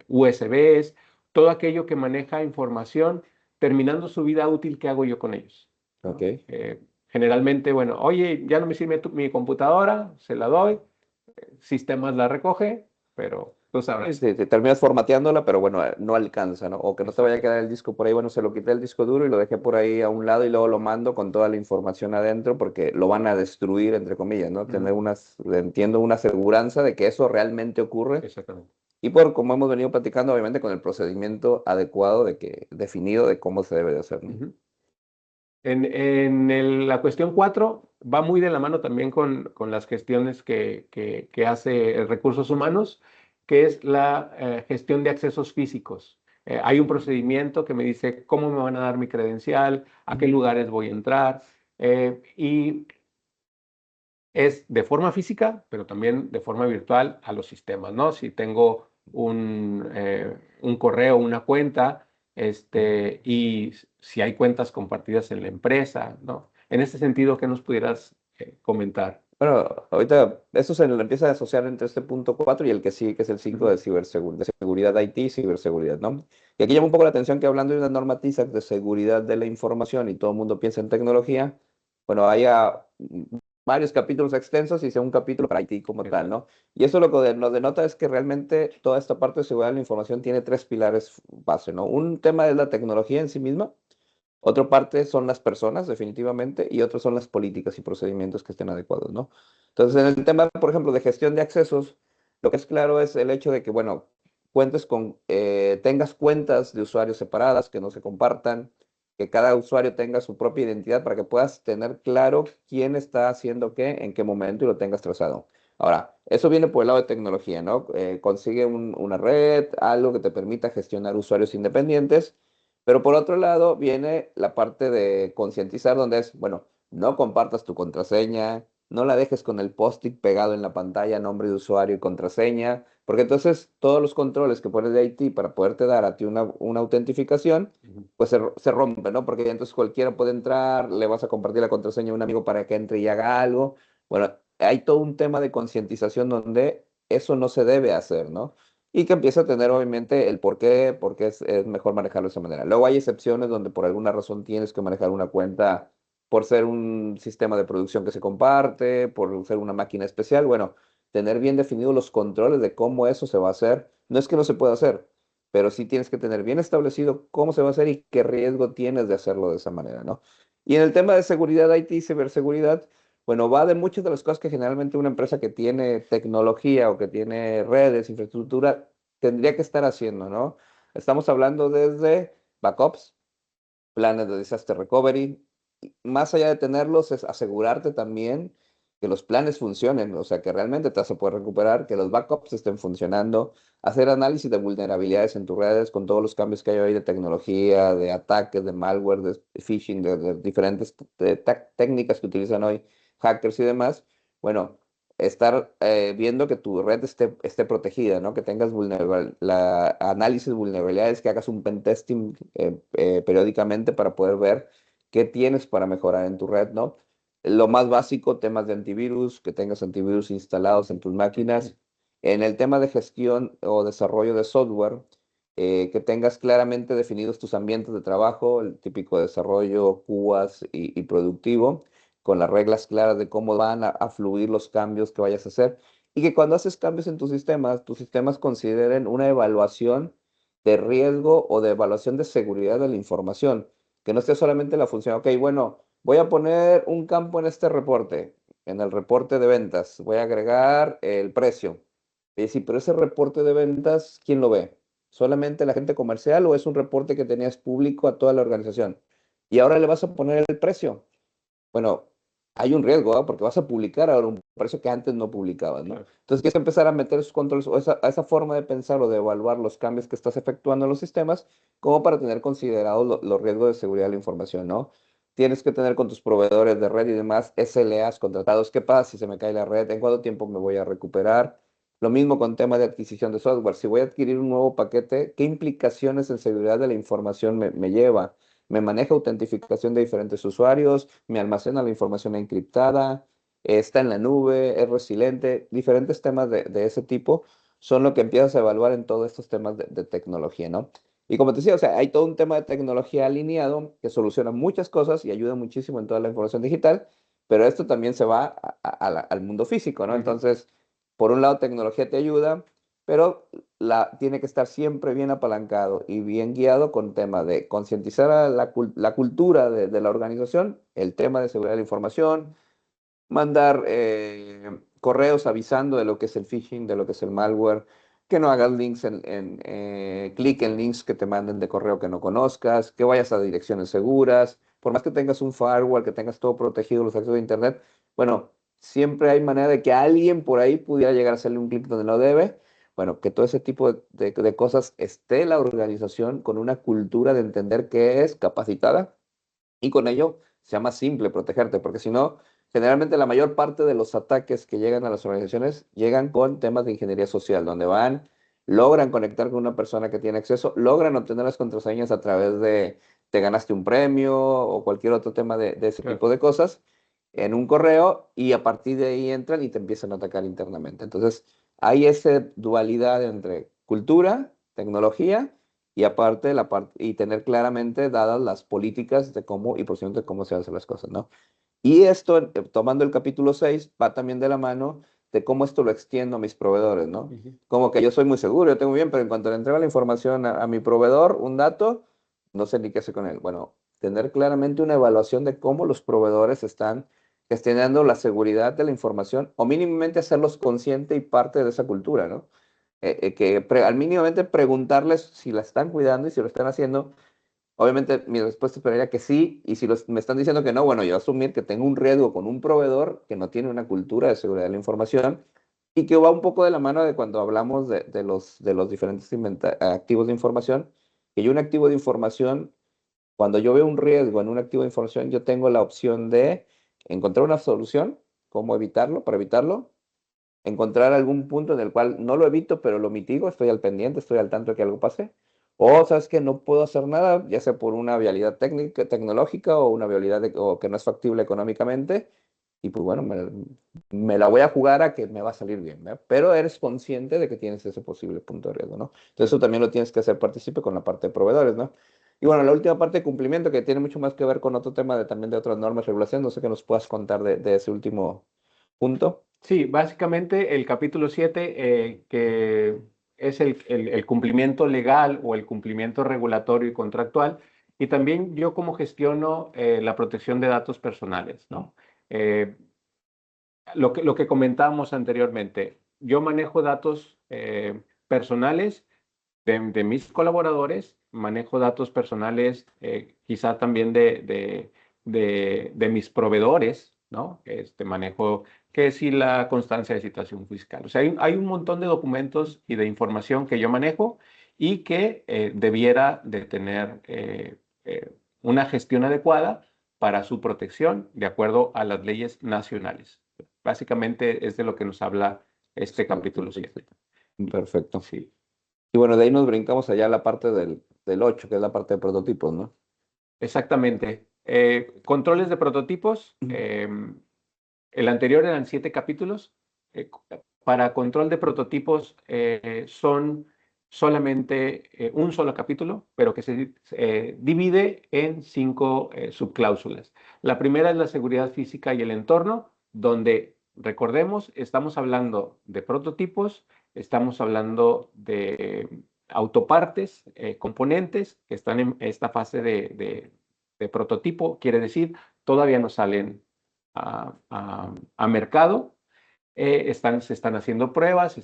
USBs, todo aquello que maneja información, terminando su vida útil, ¿qué hago yo con ellos? Ok. ¿No? Generalmente, bueno, oye, ya no me sirve mi computadora, se la doy, sistemas la recoge, pero tú sabrás. Sí, terminas formateándola, pero bueno, no alcanza, ¿no? O que no te vaya a quedar el disco por ahí, bueno, se lo quité el disco duro y lo dejé por ahí a un lado y luego lo mando con toda la información adentro porque lo van a destruir, entre comillas, ¿no? Tener entiendo, una aseguranza de que eso realmente ocurre Exactamente. y por como hemos venido platicando, obviamente con el procedimiento adecuado definido de cómo se debe de hacer, ¿no? Ujú. La cuestión 4 va muy de la mano también con las gestiones que hace Recursos Humanos, que es la gestión de accesos físicos. Hay un procedimiento que me dice cómo me van a dar mi credencial, a qué lugares voy a entrar, y es de forma física, pero también de forma virtual a los sistemas, ¿no? Si tengo un correo, una cuenta, y si hay cuentas compartidas en la empresa, ¿no? En este sentido, ¿qué nos pudieras comentar? Bueno, ahorita eso se le empieza a asociar entre este punto 4 y el que sigue, que es el 5 Ujú. de ciberseguridad, de seguridad IT y ciberseguridad, ¿no? Y aquí llama un poco la atención que hablando de una norma TISAC de seguridad de la información y todo el mundo piensa en tecnología, bueno, haya varios capítulos extensos y sea un capítulo para IT como tal, ¿no? Y eso lo que nos denota es que realmente toda esta parte de seguridad de la información tiene tres pilares base, ¿no? Un tema es la tecnología en sí misma. Otra parte son las personas, definitivamente, y otro son las políticas y procedimientos que estén adecuados, ¿no? Entonces, en el tema, por ejemplo, de gestión de accesos, lo que es claro es el hecho de que, bueno, tengas cuentas de usuarios separadas, que no se compartan, que cada usuario tenga su propia identidad para que puedas tener claro quién está haciendo qué, en qué momento y lo tengas trazado. Ahora, eso viene por el lado de tecnología, ¿no? Consigue una red, algo que te permita gestionar usuarios independientes, pero por otro lado viene la parte de concientizar donde es, bueno, no compartas tu contraseña, no la dejes con el post-it pegado en la pantalla, nombre de usuario y contraseña, porque entonces todos los controles que pones de IT para poderte dar a ti una autentificación, Ujú. pues se rompe, ¿no? Porque ya entonces cualquiera puede entrar, le vas a compartir la contraseña a un amigo para que entre y haga algo. Bueno, hay todo un tema de concientización donde eso no se debe hacer, ¿no? Y que empieza a tener obviamente el por qué es mejor manejarlo de esa manera. Luego hay excepciones donde por alguna razón tienes que manejar una cuenta por ser un sistema de producción que se comparte, por ser una máquina especial. Bueno, tener bien definidos los controles de cómo eso se va a hacer. No es que no se pueda hacer, pero sí tienes que tener bien establecido cómo se va a hacer y qué riesgo tienes de hacerlo de esa manera, ¿no? Y en el tema de seguridad IT y ciberseguridad, bueno, va de muchas de las cosas que generalmente una empresa que tiene tecnología o que tiene redes, infraestructura, tendría que estar haciendo, ¿no? Estamos hablando desde backups, planes de disaster recovery. Y más allá de tenerlos, es asegurarte también que los planes funcionen, o sea, que realmente te vas a poder recuperar, que los backups estén funcionando, hacer análisis de vulnerabilidades en tus redes con todos los cambios que hay hoy de tecnología, de ataques, de malware, de phishing, de diferentes técnicas que utilizan hoy hackers y demás. Bueno, estar viendo que tu red esté protegida, ¿no? Que tengas análisis de vulnerabilidades, que hagas un pentesting periódicamente para poder ver qué tienes para mejorar en tu red, ¿no? Lo más básico, temas de antivirus, que tengas antivirus instalados en tus máquinas. En el tema de gestión o desarrollo de software, que tengas claramente definidos tus ambientes de trabajo, el típico desarrollo, QAs y productivo, con las reglas claras de cómo van a fluir los cambios que vayas a hacer. Y que cuando haces cambios en tus sistemas consideren una evaluación de riesgo o de evaluación de seguridad de la información. Que no esté solamente la función, ok, bueno, voy a poner un campo en este reporte, en el reporte de ventas, voy a agregar el precio. Y sí, pero ese reporte de ventas, ¿quién lo ve? ¿Solamente la gente comercial o es un reporte que tenías público a toda la organización? Y ahora le vas a poner el precio. Bueno, hay un riesgo, ¿ah? Porque vas a publicar ahora un precio que antes no publicabas, ¿no? Claro. Entonces tienes que empezar a meter esos controles o esa forma de pensar o de evaluar los cambios que estás efectuando en los sistemas como para tener considerados los riesgos de seguridad de la información, ¿no? Tienes que tener con tus proveedores de red y demás SLAs contratados. ¿Qué pasa si se me cae la red? ¿En cuánto tiempo me voy a recuperar? Lo mismo con tema de adquisición de software. Si voy a adquirir un nuevo paquete, ¿qué implicaciones en seguridad de la información me lleva? Me maneja autentificación de diferentes usuarios, me almacena la información encriptada, está en la nube, es resiliente, diferentes temas de ese tipo son lo que empiezas a evaluar en todos estos temas de tecnología, ¿no? Y como te decía, o sea, hay todo un tema de tecnología alineado que soluciona muchas cosas y ayuda muchísimo en toda la información digital, pero esto también se va al mundo físico, ¿no? Ujú. Entonces, por un lado, tecnología te ayuda, pero tiene que estar siempre bien apalancado y bien guiado con tema de concientizar a la cultura de la organización, el tema de seguridad de la información, mandar correos avisando de lo que es el phishing, de lo que es el malware, que no hagas links clic en links que te manden de correo que no conozcas, que vayas a direcciones seguras, por más que tengas un firewall, que tengas todo protegido, los accesos a internet, bueno, siempre hay manera de que alguien por ahí pudiera llegar a hacerle un clic donde no debe. Bueno, que todo ese tipo de cosas esté la organización con una cultura de entender qué es capacitada y con ello sea más simple protegerte, porque si no, generalmente la mayor parte de los ataques que llegan a las organizaciones llegan con temas de ingeniería social, donde van, logran conectar con una persona que tiene acceso, logran obtener las contraseñas a través de te ganaste un premio o cualquier otro tema de ese Claro. tipo de cosas en un correo y a partir de ahí entran y te empiezan a atacar internamente. Entonces, hay esa dualidad entre cultura, tecnología y aparte y tener claramente dadas las políticas de cómo y procedimientos de cómo se hacen las cosas, ¿no? Y esto, tomando el capítulo 6 va también de la mano de cómo esto lo extiendo a mis proveedores, ¿no? Ujú. Como que yo soy muy seguro, yo tengo bien, pero en cuanto le entrego la información a mi proveedor, un dato, no sé ni qué hacer con él. Bueno, tener claramente una evaluación de cómo los proveedores están gestionando la seguridad de la información o mínimamente hacerlos consciente y parte de esa cultura, ¿no? Al mínimamente preguntarles si la están cuidando y si lo están haciendo. Obviamente mi respuesta esperaría que sí, y si me están diciendo que no, bueno, yo asumir que tengo un riesgo con un proveedor que no tiene una cultura de seguridad de la información y que va un poco de la mano de cuando hablamos de los diferentes activos de información, que yo un activo de información, cuando yo veo un riesgo en un activo de información, yo tengo la opción de encontrar una solución, cómo evitarlo, para evitarlo, encontrar algún punto en el cual no lo evito, pero lo mitigo, estoy al pendiente, estoy al tanto de que algo pase. O sabes que no puedo hacer nada, ya sea por una vialidad técnica, tecnológica o una vialidad o que no es factible económicamente. Y pues bueno, me la voy a jugar a que me va a salir bien, ¿verdad? Pero eres consciente de que tienes ese posible punto de riesgo, ¿no? Entonces eso también lo tienes que hacer partícipe con la parte de proveedores, ¿no? Y bueno, la última parte de cumplimiento que tiene mucho más que ver con otro tema también de otras normas, regulaciones, no sé qué nos puedas contar de ese último punto. Sí, básicamente el capítulo 7, que es el cumplimiento legal o el cumplimiento regulatorio y contractual, y también yo cómo gestiono la protección de datos personales, ¿no? Eh, lo que comentábamos anteriormente, yo manejo datos personales de mis colaboradores, manejo datos personales quizá también de mis proveedores, ¿no? Manejo que si la constancia de situación fiscal. O sea, hay un montón de documentos y de información que yo manejo y que debiera de tener una gestión adecuada para su protección de acuerdo a las leyes nacionales. Básicamente es de lo que nos habla este capítulo 7. Perfecto. Sí. Y bueno, de ahí nos brincamos allá a la parte del 8 que es la parte de prototipos, ¿no? Exactamente. Controles de prototipos. El anterior eran 7 capítulos. Para control de prototipos son solamente un solo capítulo, pero que se divide en 5 subcláusulas. La primera es la seguridad física y el entorno, donde, recordemos, estamos hablando de prototipos, estamos hablando de autopartes, componentes que están en esta fase de prototipo, quiere decir, todavía no salen a mercado. Se están haciendo pruebas,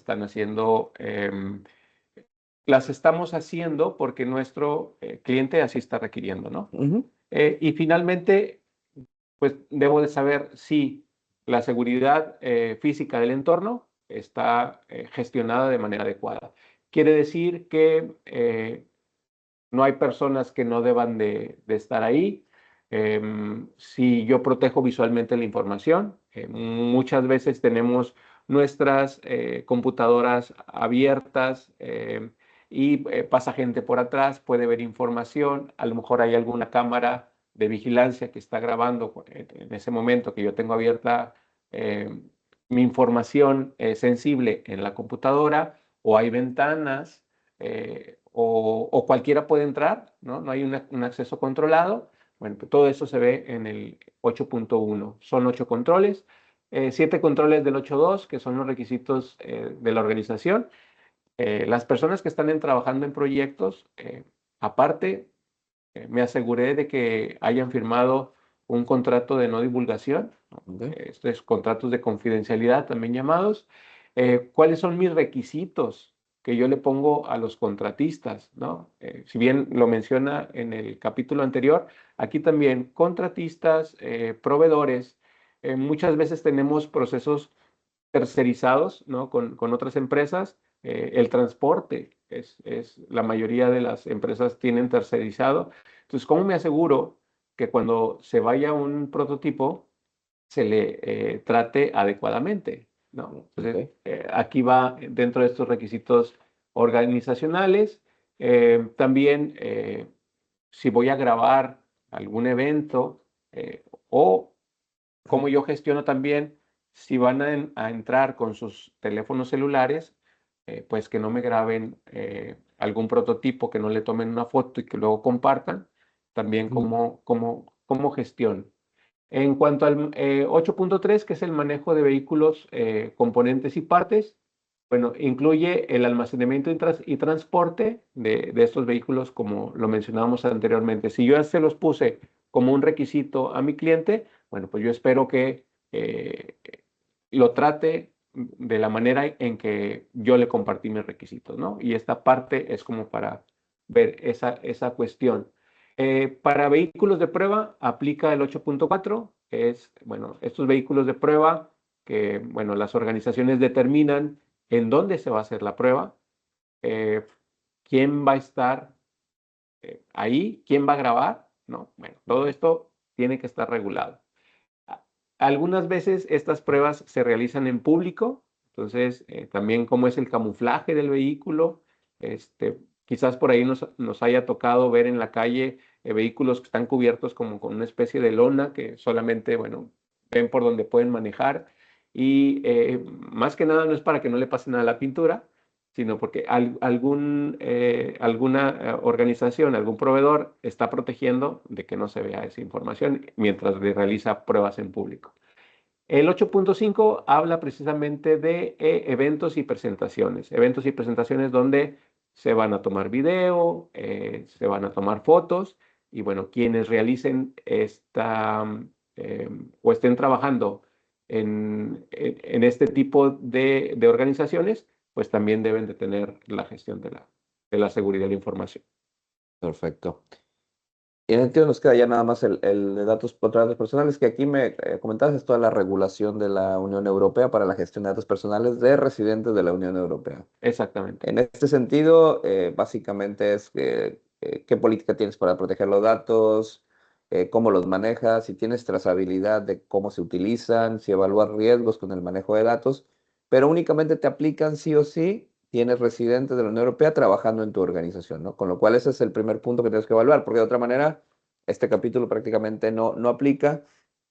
las estamos haciendo porque nuestro cliente así está requiriendo, ¿no? Ujú. Y finalmente, pues debo de saber si la seguridad física del entorno está gestionada de manera adecuada. Quiere decir que no hay personas que no deban de estar ahí. Si yo protejo visualmente la información, muchas veces tenemos nuestras computadoras abiertas y pasa gente por atrás, puede ver información, a lo mejor hay alguna cámara de vigilancia que está grabando en ese momento que yo tengo abierta eh, mi información sensible en la computadora, o hay ventanas o cualquiera puede entrar, ¿no? No hay un acceso controlado. Bueno, pues todo eso se ve en el 8.1. Son 8 controles, 7 controles del 8.2, que son los requisitos de la organización, Las personas que están trabajando en proyectos, aparte, me aseguré de que hayan firmado un contrato de no divulgación, ¿no? Ok. Estos contratos de confidencialidad, también llamados. ¿Cuáles son mis requisitos que yo le pongo a los contratistas, ¿no? Si bien lo menciona en el capítulo anterior, aquí también contratistas, proveedores, muchas veces tenemos procesos tercerizados, ¿no? Con otras empresas. El transporte la mayoría de las empresas tienen tercerizado. Entonces, ¿cómo me aseguro que cuando se vaya un prototipo se le trate adecuadamente, ¿no? Entonces, Ok. aquí va dentro de estos requisitos organizacionales. También, si voy a grabar algún evento, o cómo yo gestiono también si van a entrar con sus teléfonos celulares, pues que no me graben algún prototipo, que no le tomen una foto y que luego compartan, también Ujú. cómo gestiono. En cuanto al 8.3, que es el manejo de vehículos, componentes y partes, bueno, incluye el almacenamiento y transporte de estos vehículos, como lo mencionábamos anteriormente. Si yo ya se los puse como un requisito a mi cliente, bueno, pues yo espero que lo trate de la manera en que yo le compartí mis requisitos, ¿no? Y esta parte es como para ver esa cuestión. Para vehículos de prueba aplica el 8.4, que es, bueno, estos vehículos de prueba que, bueno, las organizaciones determinan en dónde se va a hacer la prueba, eh, quién va a estar ahí, quién va a grabar, ¿no? Bueno, todo esto tiene que estar regulado. Algunas veces estas pruebas se realizan en público, entonces también cómo es el camuflaje del vehículo. Quizás por ahí nos haya tocado ver en la calle vehículos que están cubiertos como con una especie de lona que solamente, bueno, ven por donde pueden manejar. Y más que nada no es para que no le pase nada a la pintura, sino porque alguna organización, algún proveedor está protegiendo de que no se vea esa información mientras le realiza pruebas en público. El 8.5 habla precisamente de eventos y presentaciones. Eventos y presentaciones donde se van a tomar video, se van a tomar fotos y bueno, quienes realicen o estén trabajando en este tipo de organizaciones, pues también deben de tener la gestión de la seguridad de la información. Perfecto. Y en el sentido nos queda ya nada más el de datos personales, que aquí me comentabas, es toda la regulación de la Unión Europea para la gestión de datos personales de residentes de la Unión Europea. Exactamente. En este sentido, básicamente es qué política tienes para proteger los datos, cómo los manejas, si tienes trazabilidad de cómo se utilizan, si evaluar riesgos con el manejo de datos, pero únicamente te aplican sí o sí, tienes residentes de la Unión Europea trabajando en tu organización, ¿no? Con lo cual ese es el primer punto que tienes que evaluar, porque de otra manera este capítulo prácticamente no aplica.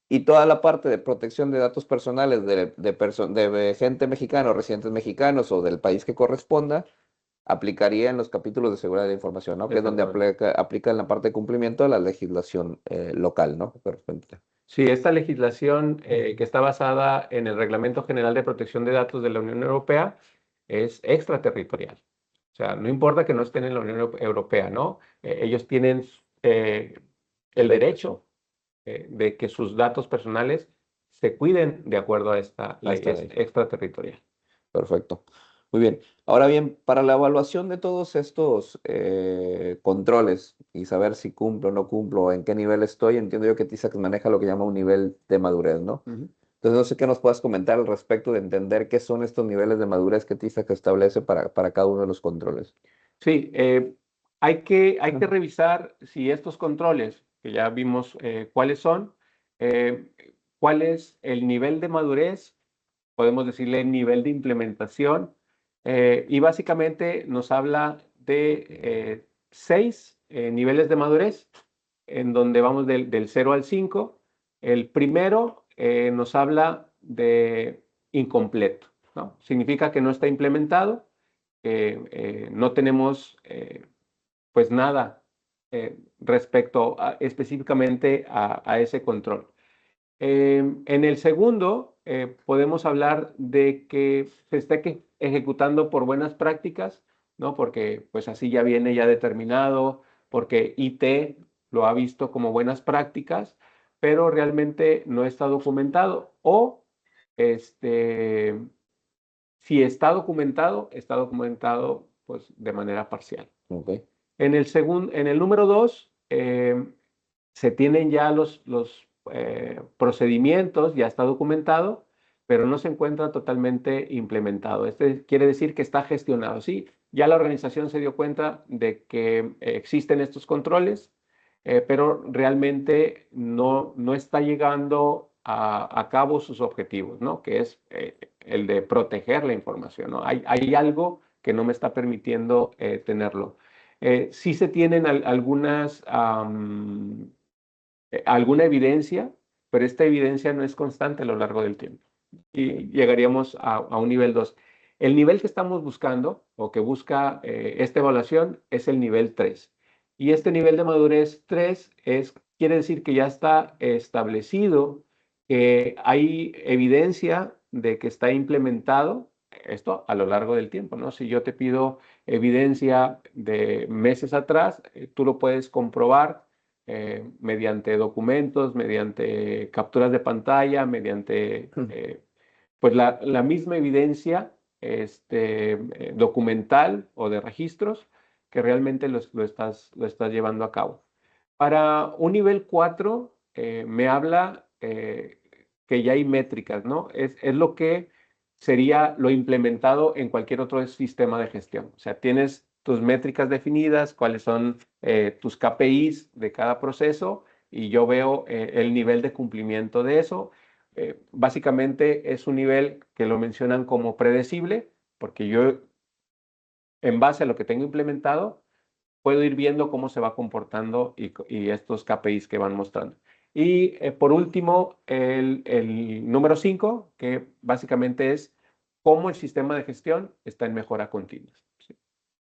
Y toda la parte de protección de datos personales de gente mexicana o residentes mexicanos o del país que corresponda, aplicaría en los capítulos de seguridad de la información, ¿no? Que es donde Exactamente. aplica en la parte de cumplimiento de la legislación local, ¿no? Correspondiente. Sí, esta legislación que está basada en el Reglamento General de Protección de Datos de la Unión Europea es extraterritorial. O sea, no importa que no estén en la Unión Europea, ¿no? Ellos tienen el derecho de que sus datos personales se cuiden de acuerdo a esta A ley. esta Es ley. extraterritorial. Perfecto. Muy bien. Ahora bien, para la evaluación de todos estos controles y saber si cumplo o no cumplo, en qué nivel estoy, entiendo yo que TISAX maneja lo que llama un nivel de madurez, ¿no? Ujú. Entonces, no sé qué nos puedas comentar al respecto de entender qué son estos niveles de madurez que TISAX establece para cada uno de los controles. Sí, hay que revisar si estos controles, que ya vimos cuáles son, eh, cuál es el nivel de madurez, podemos decirle nivel de implementación, y básicamente nos habla de 6 niveles de madurez, en donde vamos del 0 al 5. El primero nos habla de incompleto, ¿no? Significa que no está implementado, que no tenemos pues nada respecto específicamente a ese control. En el segundo, podemos hablar de que se está ejecutando por buenas prácticas, ¿no? Porque pues así ya viene ya determinado, porque IT lo ha visto como buenas prácticas, pero realmente no está documentado. O si está documentado pues de manera parcial. Ok. En el número 2, se tienen ya los procedimientos, ya está documentado, pero no se encuentra totalmente implementado. Quiere decir que está gestionado. Sí, ya la organización se dio cuenta de que existen estos controles, pero realmente no está llegando a cabo sus objetivos, ¿no? Que es el de proteger la información, ¿no? Hay algo que no me está permitiendo tenerlo. Sí se tienen alguna evidencia, pero esta evidencia no es constante a lo largo del tiempo. Y llegaríamos a un nivel 2. El nivel que estamos buscando o que busca esta evaluación es el nivel 3. Y este nivel de madurez 3 quiere decir que ya está establecido, que hay evidencia de que está implementado esto a lo largo del tiempo, ¿no? Si yo te pido evidencia de meses atrás, tú lo puedes comprobar mediante documentos, mediante capturas de pantalla, mediante pues la misma evidencia documental o de registros que realmente lo estás llevando a cabo. Para un nivel 4 me habla que ya hay métricas, ¿no? Es lo que sería lo implementado en cualquier otro sistema de gestión. O sea, tienes tus métricas definidas, cuáles son tus KPIs de cada proceso y yo veo el nivel de cumplimiento de eso. Básicamente es un nivel que lo mencionan como predecible, porque yo, en base a lo que tengo implementado, puedo ir viendo cómo se va comportando y estos KPIs que van mostrando. Y por último, el número 5, que básicamente es cómo el sistema de gestión está en mejora continua. ¿Sí?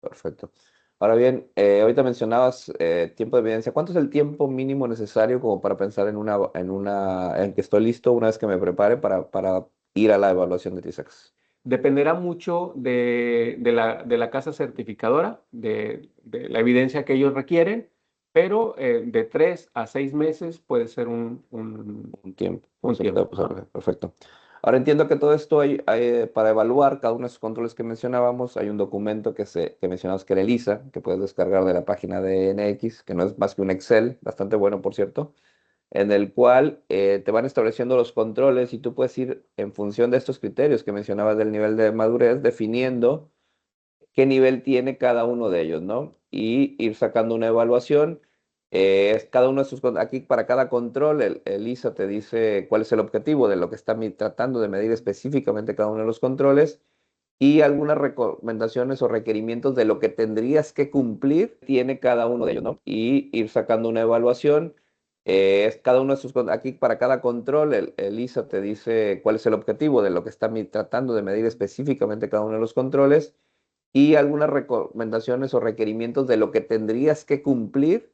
Perfecto. Ahora bien, ahorita mencionabas tiempo de evidencia. ¿Cuánto es el tiempo mínimo necesario como para pensar en que estoy listo una vez que me prepare para ir a la evaluación de TISAX? Dependerá mucho de la casa certificadora, de la evidencia que ellos requieren, pero de 3 a 6 meses puede ser Un tiempo. un Se puede tiempo. pasar. Perfecto. Ahora entiendo que todo esto para evaluar cada uno de esos controles que mencionábamos, hay un documento que mencionabas que era el ISA, que puedes descargar de la página de NX, que no es más que un Excel, bastante bueno, por cierto, en el cual te van estableciendo los controles y tú puedes ir en función de estos criterios que mencionabas del nivel de madurez, definiendo qué nivel tiene cada uno de ellos, ¿no? Y ir sacando una evaluación. Cada uno de sus, aquí para cada control, el ISA te dice cuál es el objetivo de lo que está tratando de medir específicamente cada uno de los controles y algunas recomendaciones o requerimientos de lo que tendrías que cumplir tiene cada uno de ellos, ¿no? Y ir sacando una evaluación. Cada uno de sus, aquí para cada control, el ISA te dice cuál es el objetivo de lo que está tratando de medir específicamente cada uno de los controles y algunas recomendaciones o requerimientos de lo que tendrías que cumplir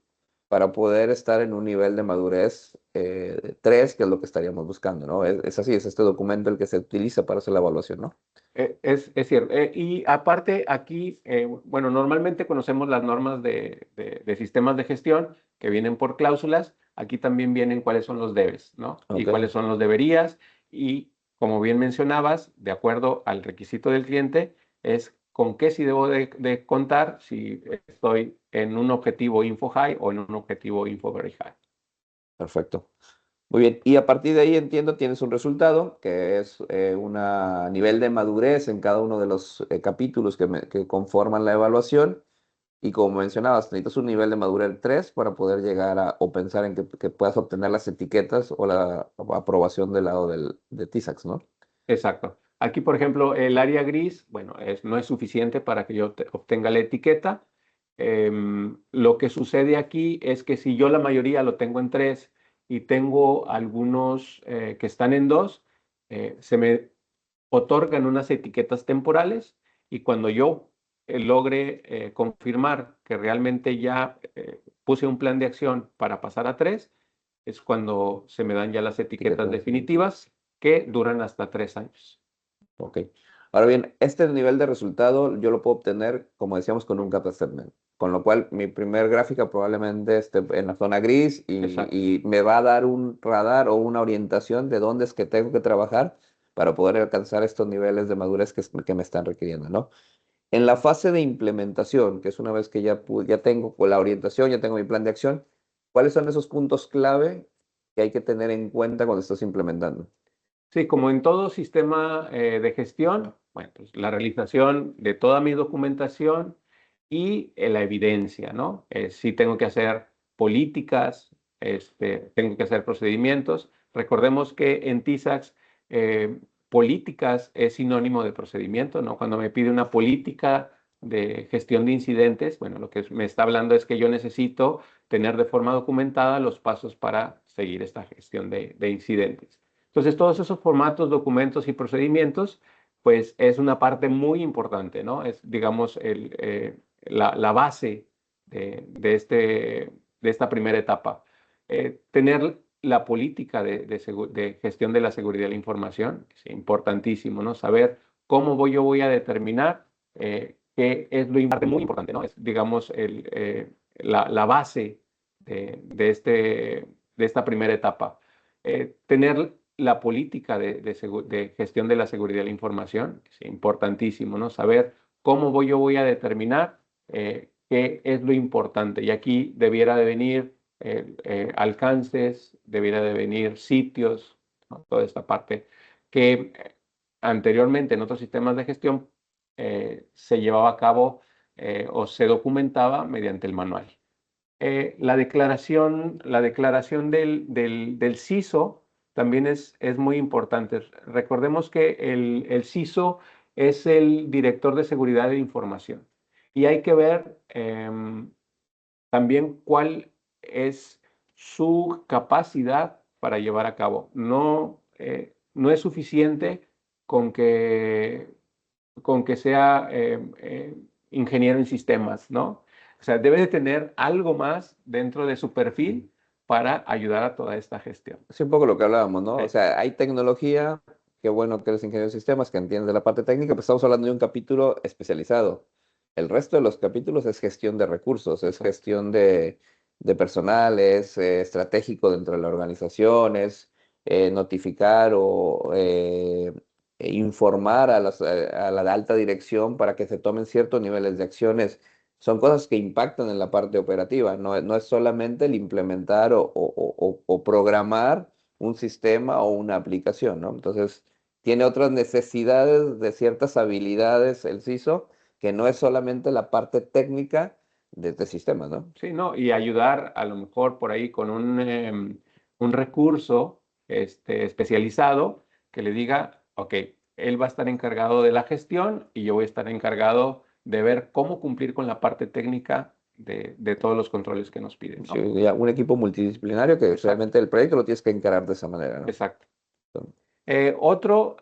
para poder estar en un nivel de madurez 3, que es lo que estaríamos buscando, ¿no? Es así, es este documento el que se utiliza para hacer la evaluación, ¿no? Es cierto. Y aparte aquí, bueno, normalmente conocemos las normas de sistemas de gestión que vienen por cláusulas. Aquí también vienen cuáles son los debes, ¿no? Y Ok, cuáles son los deberías. Y como bien mencionabas, de acuerdo al requisito del cliente, es con qué sí debo de contar si estoy en un objetivo info high o en un objetivo info very high. perfecto. Muy bien, y a partir de ahí entiendo tienes un resultado que es un nivel de madurez en cada uno de los capítulos que conforman la evaluación. Y como mencionabas, necesitas un nivel de madurez 3 para poder llegar o pensar en que puedas obtener las etiquetas o la aprobación del lado de TISAX, ¿no? Exacto. Aquí, por ejemplo, el área gris, bueno, no es suficiente para que yo obtenga la etiqueta. Lo que sucede aquí es que si yo la mayoría lo tengo en 3 y tengo algunos que están en 2, se me otorgan unas etiquetas temporales y cuando yo logre confirmar que realmente ya puse un plan de acción para pasar a 3, es cuando se me dan ya las etiquetas Etiquetas. definitivas que duran hasta 3 años. Ok. Ahora bien, este nivel de resultado yo lo puedo obtener, como decíamos, con un gap statement. Con lo cual, mi primer gráfica probablemente esté en la zona gris Exacto. y me va a dar un radar o una orientación de dónde es que tengo que trabajar para poder alcanzar estos niveles de madurez que me están requiriendo, ¿no? En la fase de implementación, que es una vez que ya tengo la orientación, ya tengo mi plan de acción, ¿cuáles son esos puntos clave que hay que tener en cuenta cuando estás implementando? Sí, como en todo sistema de gestión, bueno, pues la realización de toda mi documentación y la evidencia, ¿no? Si tengo que hacer políticas, tengo que hacer procedimientos. Recordemos que en TISAX políticas es sinónimo de procedimiento, ¿no? Cuando me pide una política de gestión de incidentes, bueno, lo que me está hablando es que yo necesito tener de forma documentada los pasos para seguir esta gestión de incidentes. Entonces, todos esos formatos, documentos y procedimientos, pues es una parte muy importante, ¿no? Es, digamos, la base de esta primera etapa. Tener la política de gestión de la seguridad de la información es importantísimo, ¿no? Saber cómo yo voy a determinar qué es lo muy importante, ¿no? Es, digamos, la base de esta primera etapa. Tener la política de gestión de la seguridad de la información es importantísimo, ¿no? Saber cómo yo voy a determinar qué es lo importante. Y aquí debiera de venir alcances, debiera de venir sitios, ¿no? Toda esta parte que anteriormente en otros sistemas de gestión se llevaba a cabo o se documentaba mediante el manual. La declaración del CISO también es muy importante. Recordemos que el CISO es el director de seguridad de información y hay que ver también cuál es su capacidad para llevar a cabo. No es suficiente con que, con que sea ingeniero en sistemas, ¿no? O sea, debe de tener algo más dentro de su perfil para ayudar a toda esta gestión. Es un poco lo que hablábamos, ¿no? O Sí, sea, hay tecnología, qué bueno que eres ingeniero de sistemas, que entiendes de la parte técnica, pero estamos hablando de un capítulo especializado. El resto de los capítulos es gestión de recursos, es exacto. gestión de personal, es estratégico dentro de la organización, es notificar o informar a la alta dirección para que se tomen ciertos niveles de acciones. Son cosas que impactan en la parte operativa, no es solamente el implementar o programar un sistema o una aplicación, ¿no? Entonces, tiene otras necesidades de ciertas habilidades el CISO, que no es solamente la parte técnica de este sistema, ¿no? Sí, ¿no? Y ayudar a lo mejor por ahí con un recurso especializado que le diga, ok, él va a estar encargado de la gestión y yo voy a estar encargado de ver cómo cumplir con la parte técnica de todos los controles que nos piden, Sí, ¿no? ya un equipo multidisciplinario que Exacto, realmente el proyecto lo tienes que encarar de esa manera, ¿no? exacto. Otro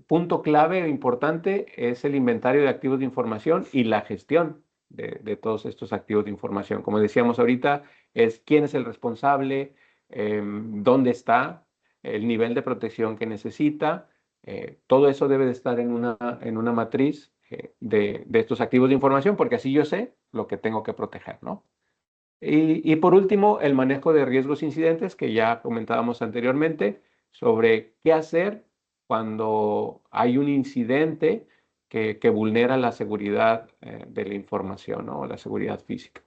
punto clave e importante es el inventario de activos de información y la gestión de todos estos activos de información. Como decíamos ahorita, es quién es el responsable, dónde está, el nivel de protección que necesita. Todo eso debe de estar en una matriz de estos activos de información, porque así yo sé lo que tengo que proteger, ¿no? Y por último, el manejo de riesgos e incidentes, que ya comentábamos anteriormente, sobre qué hacer cuando hay un incidente que vulnera la seguridad de la información, ¿no? La seguridad física.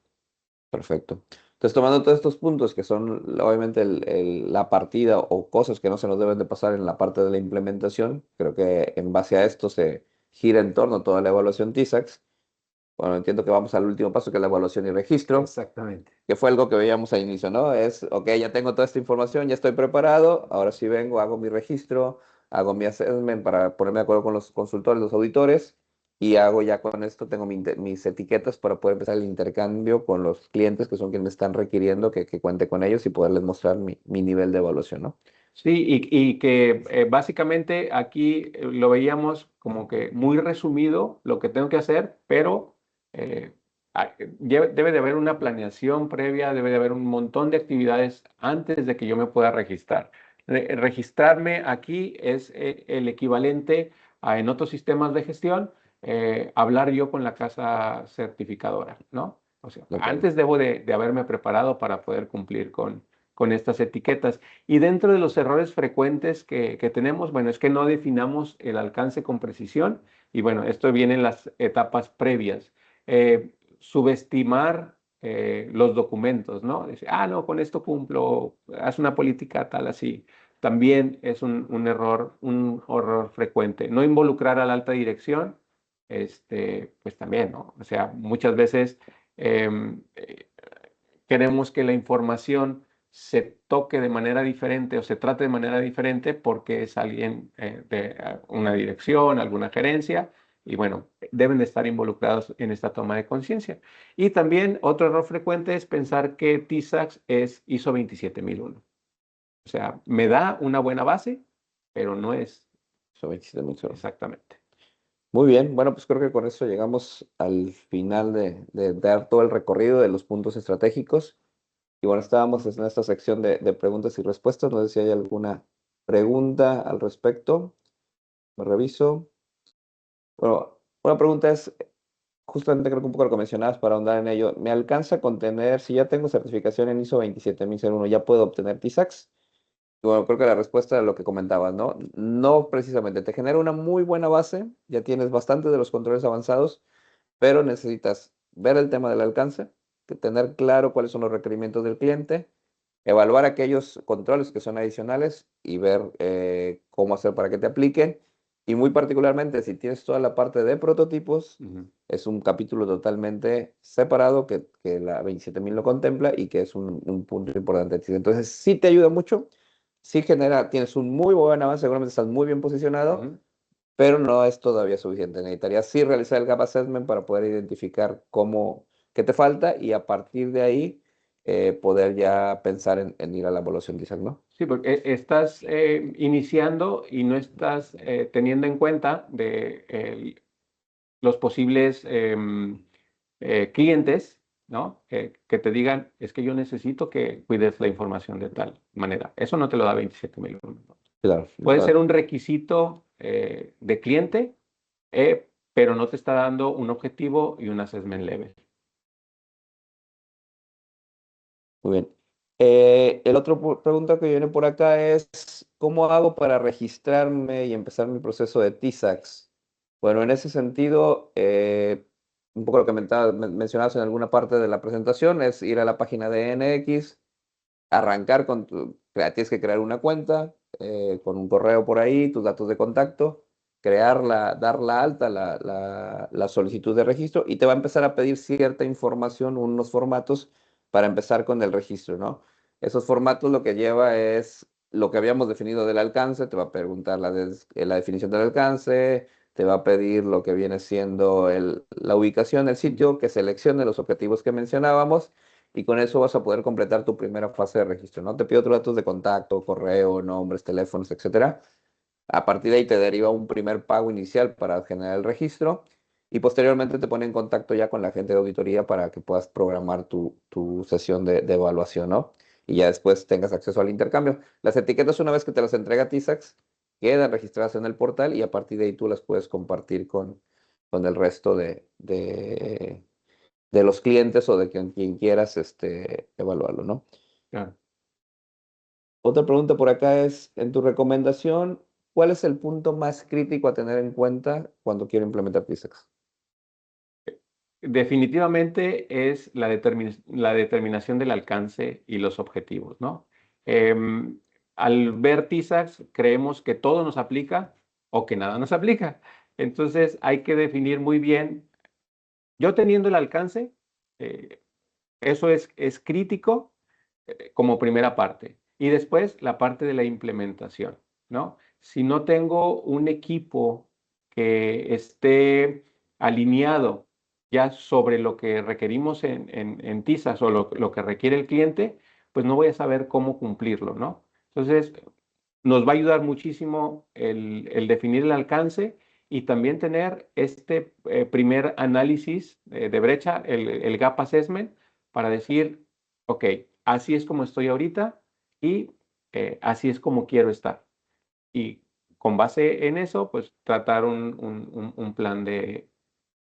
Perfecto. Entonces, tomando todos estos puntos que son obviamente la partida o cosas que no se nos deben de pasar en la parte de la implementación, creo que en base a esto se gira en torno a toda la evaluación TISAX. Bueno, entiendo que vamos al último paso, que es la evaluación y registro, Exactamente. que fue algo que veíamos al inicio, ¿no? Es, ok, ya tengo toda esta información, ya estoy preparado, ahora sí vengo, hago mi registro, hago mi assessment para ponerme de acuerdo con los consultores, los auditores, y hago ya con esto, tengo mis etiquetas para poder empezar el intercambio con los clientes, que son quienes me están requiriendo que cuente con ellos y poderles mostrar mi nivel de evaluación, ¿no? Sí, y que básicamente aquí lo veíamos como que muy resumido lo que tengo que hacer, pero debe de haber una planeación previa, debe de haber un montón de actividades antes de que yo me pueda registrar. Registrarme aquí es el equivalente a en otros sistemas de gestión, hablar yo con la casa certificadora, ¿no? O sea, Ok. antes debo de haberme preparado para poder cumplir con estas etiquetas. Y dentro de los errores frecuentes que tenemos, bueno, es que no definamos el alcance con precisión. Y bueno, esto viene en las etapas previas. Subestimar los documentos, ¿no? Dice, no, con esto cumplo, haz una política tal así. También es un error frecuente. No involucrar a la alta dirección, pues también, ¿no? O sea, muchas veces em, eh, queremos que la información se toque de manera diferente o se trate de manera diferente porque es alguien de una dirección, alguna gerencia, y bueno, deben de estar involucrados en esta toma de conciencia. Y también otro error frecuente es pensar que TISAX es ISO 27001. O sea, me da una buena base, pero no es Son 27.000 solo. exactamente. Muy bien, bueno, pues creo que con eso llegamos al final de dar todo el recorrido de los puntos estratégicos. Y bueno, estábamos en esta sección de preguntas y respuestas. No sé si hay alguna pregunta al respecto. Me reviso. Bueno, una pregunta es, justamente creo que un poco lo que mencionabas para ahondar en ello. ¿Me alcanza con tener, si ya tengo certificación en ISO 27001, ya puedo obtener TISAX? Y bueno, creo que la respuesta es lo que comentabas, ¿no? No precisamente. Te genera una muy buena base, ya tienes bastante de los controles avanzados, pero necesitas ver el tema del alcance, tener claro cuáles son los requerimientos del cliente, evaluar aquellos controles que son adicionales y ver cómo hacer para que te apliquen. Y muy particularmente, si tienes toda la parte de prototipos, es un capítulo totalmente separado que la 27000 lo contempla y que es un punto importante. Entonces, sí te ayuda mucho, sí genera, tienes un muy buen avance, seguramente estás muy bien posicionado, pero no es todavía suficiente. Necesitarías sí realizar el gap assessment para poder identificar qué te falta y a partir de ahí poder ya pensar en ir a la evaluación quizás, ¿no? Sí, porque estás iniciando y no estás teniendo en cuenta los posibles clientes, ¿no? Que te digan, es que yo necesito que cuides la información de tal manera. Eso no te lo da 27.000. Claro. Puede ser un requisito de cliente, pero no te está dando un objetivo y un assessment level. Muy bien. El otro pregunta que viene por acá es, ¿cómo hago para registrarme y empezar mi proceso de TISAX? Bueno, en ese sentido, un poco lo que mencionabas en alguna parte de la presentación es ir a la página de NX, arrancar tienes que crear una cuenta con un correo por ahí, tus datos de contacto, dar la alta, la solicitud de registro y te va a empezar a pedir cierta información, unos formatos para empezar con el registro, ¿no? Esos formatos lo que lleva es lo que habíamos definido del alcance, te va a preguntar la definición del alcance, te va a pedir lo que viene siendo la ubicación del sitio, que seleccione los objetivos que mencionábamos y con eso vas a poder completar tu primera fase de registro, ¿no? Te pide otros datos de contacto, correo, nombres, teléfonos, etcétera. A partir de ahí te deriva un primer pago inicial para generar el registro y posteriormente te pone en contacto ya con la gente de auditoría para que puedas programar tu sesión de evaluación, ¿no? Y ya después tengas acceso al intercambio. Las etiquetas, una vez que te las entrega TISAX, quedan registradas en el portal y a partir de ahí tú las puedes compartir con el resto de los clientes o de quien quieras evaluarlo, ¿no? Claro. Otra pregunta por acá es, en tu recomendación, ¿cuál es el punto más crítico a tener en cuenta cuando quiero implementar TISAX? Definitivamente es la determinación del alcance y los objetivos, ¿no? Al ver TISAX, creemos que todo nos aplica o que nada nos aplica. Entonces hay que definir muy bien, yo teniendo el alcance, eh, eso es crítico como primera parte. Y después la parte de la implementación, ¿no? Si no tengo un equipo que esté alineado ya sobre lo que requerimos en TISAS o lo que requiere el cliente, pues no voy a saber cómo cumplirlo, ¿no? Entonces, nos va a ayudar muchísimo el definir el alcance y también tener este primer análisis de brecha, el gap assessment, para decir, ok, así es como estoy ahorita y así es como quiero estar. Y con base en eso, pues tratar un plan de,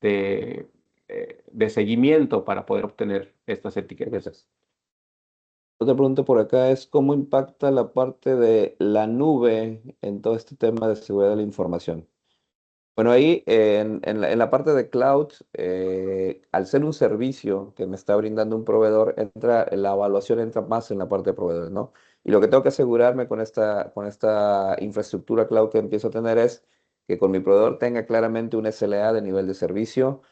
de seguimiento para poder obtener estas etiquetas. Gracias. Otra pregunta por acá es, ¿cómo impacta la parte de la nube en todo este tema de seguridad de la información? Bueno, ahí en la parte de cloud, al ser un servicio que me está brindando un proveedor, la evaluación entra más en la parte de proveedores, ¿no? Y lo que tengo que asegurarme con esta infraestructura cloud que empiezo a tener es que con mi proveedor tenga claramente un SLA de nivel de servicio,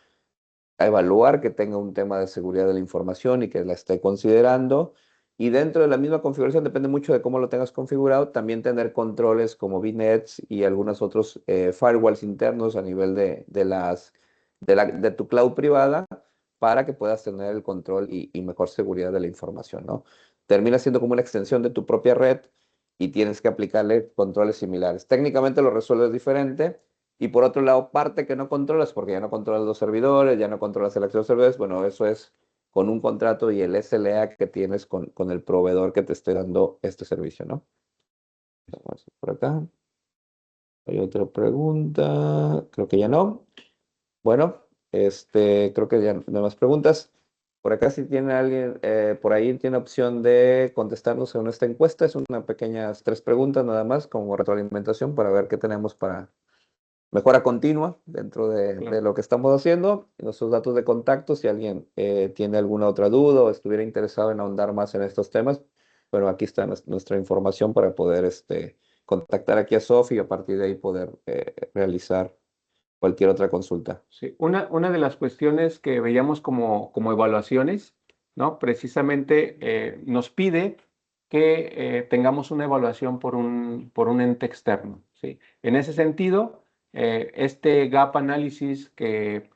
a evaluar que tenga un tema de seguridad de la información y que la esté considerando. Y dentro de la misma configuración, depende mucho de cómo lo tengas configurado, también tener controles como VNets y algunos otros firewalls internos a nivel de tu cloud privada para que puedas tener el control y mejor seguridad de la información, ¿no? Termina siendo como una extensión de tu propia red y tienes que aplicarle controles similares. Técnicamente lo resuelves diferente, y por otro lado, parte que no controlas, porque ya no controlas los servidores, ya no controlas el acceso a los servidores, bueno, eso es con un contrato y el SLA que tienes con el proveedor que te esté dando este servicio, ¿no? Vamos por acá. Hay otra pregunta, creo que ya no. Bueno, creo que ya no hay más preguntas. Por acá si tiene alguien, por ahí tiene opción de contestarnos en esta encuesta. Es una pequeñas 3 preguntas nada más como retroalimentación para ver qué tenemos para mejora continua dentro de lo que estamos haciendo. Nuestros datos de contacto, si alguien tiene alguna otra duda o estuviera interesado en ahondar más en estos temas, bueno, aquí está nuestra información para poder contactar aquí a Sofi y a partir de ahí poder realizar cualquier otra consulta. Sí, una de las cuestiones que veíamos como evaluaciones, ¿no? Precisamente nos pide que tengamos una evaluación por un ente externo, ¿sí? En ese sentido, este gap análisis que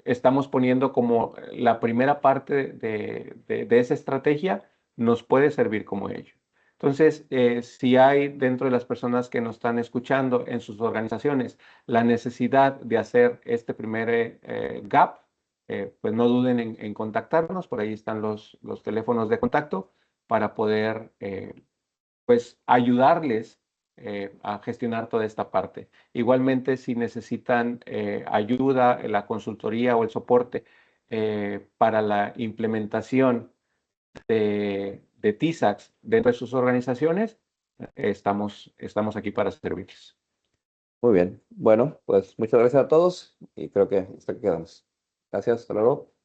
estamos poniendo como la primera parte de esa estrategia nos puede servir como ello. Entonces, si hay dentro de las personas que nos están escuchando en sus organizaciones la necesidad de hacer este primer gap, pues no duden en contactarnos. Por ahí están los teléfonos de contacto para poder pues ayudarles a gestionar toda esta parte. Igualmente, si necesitan ayuda, la consultoría o el soporte para la implementación de TISAX dentro de sus organizaciones, estamos aquí para servirles. Muy bien. Bueno, pues muchas gracias a todos y creo que hasta aquí quedamos. Gracias, hasta luego.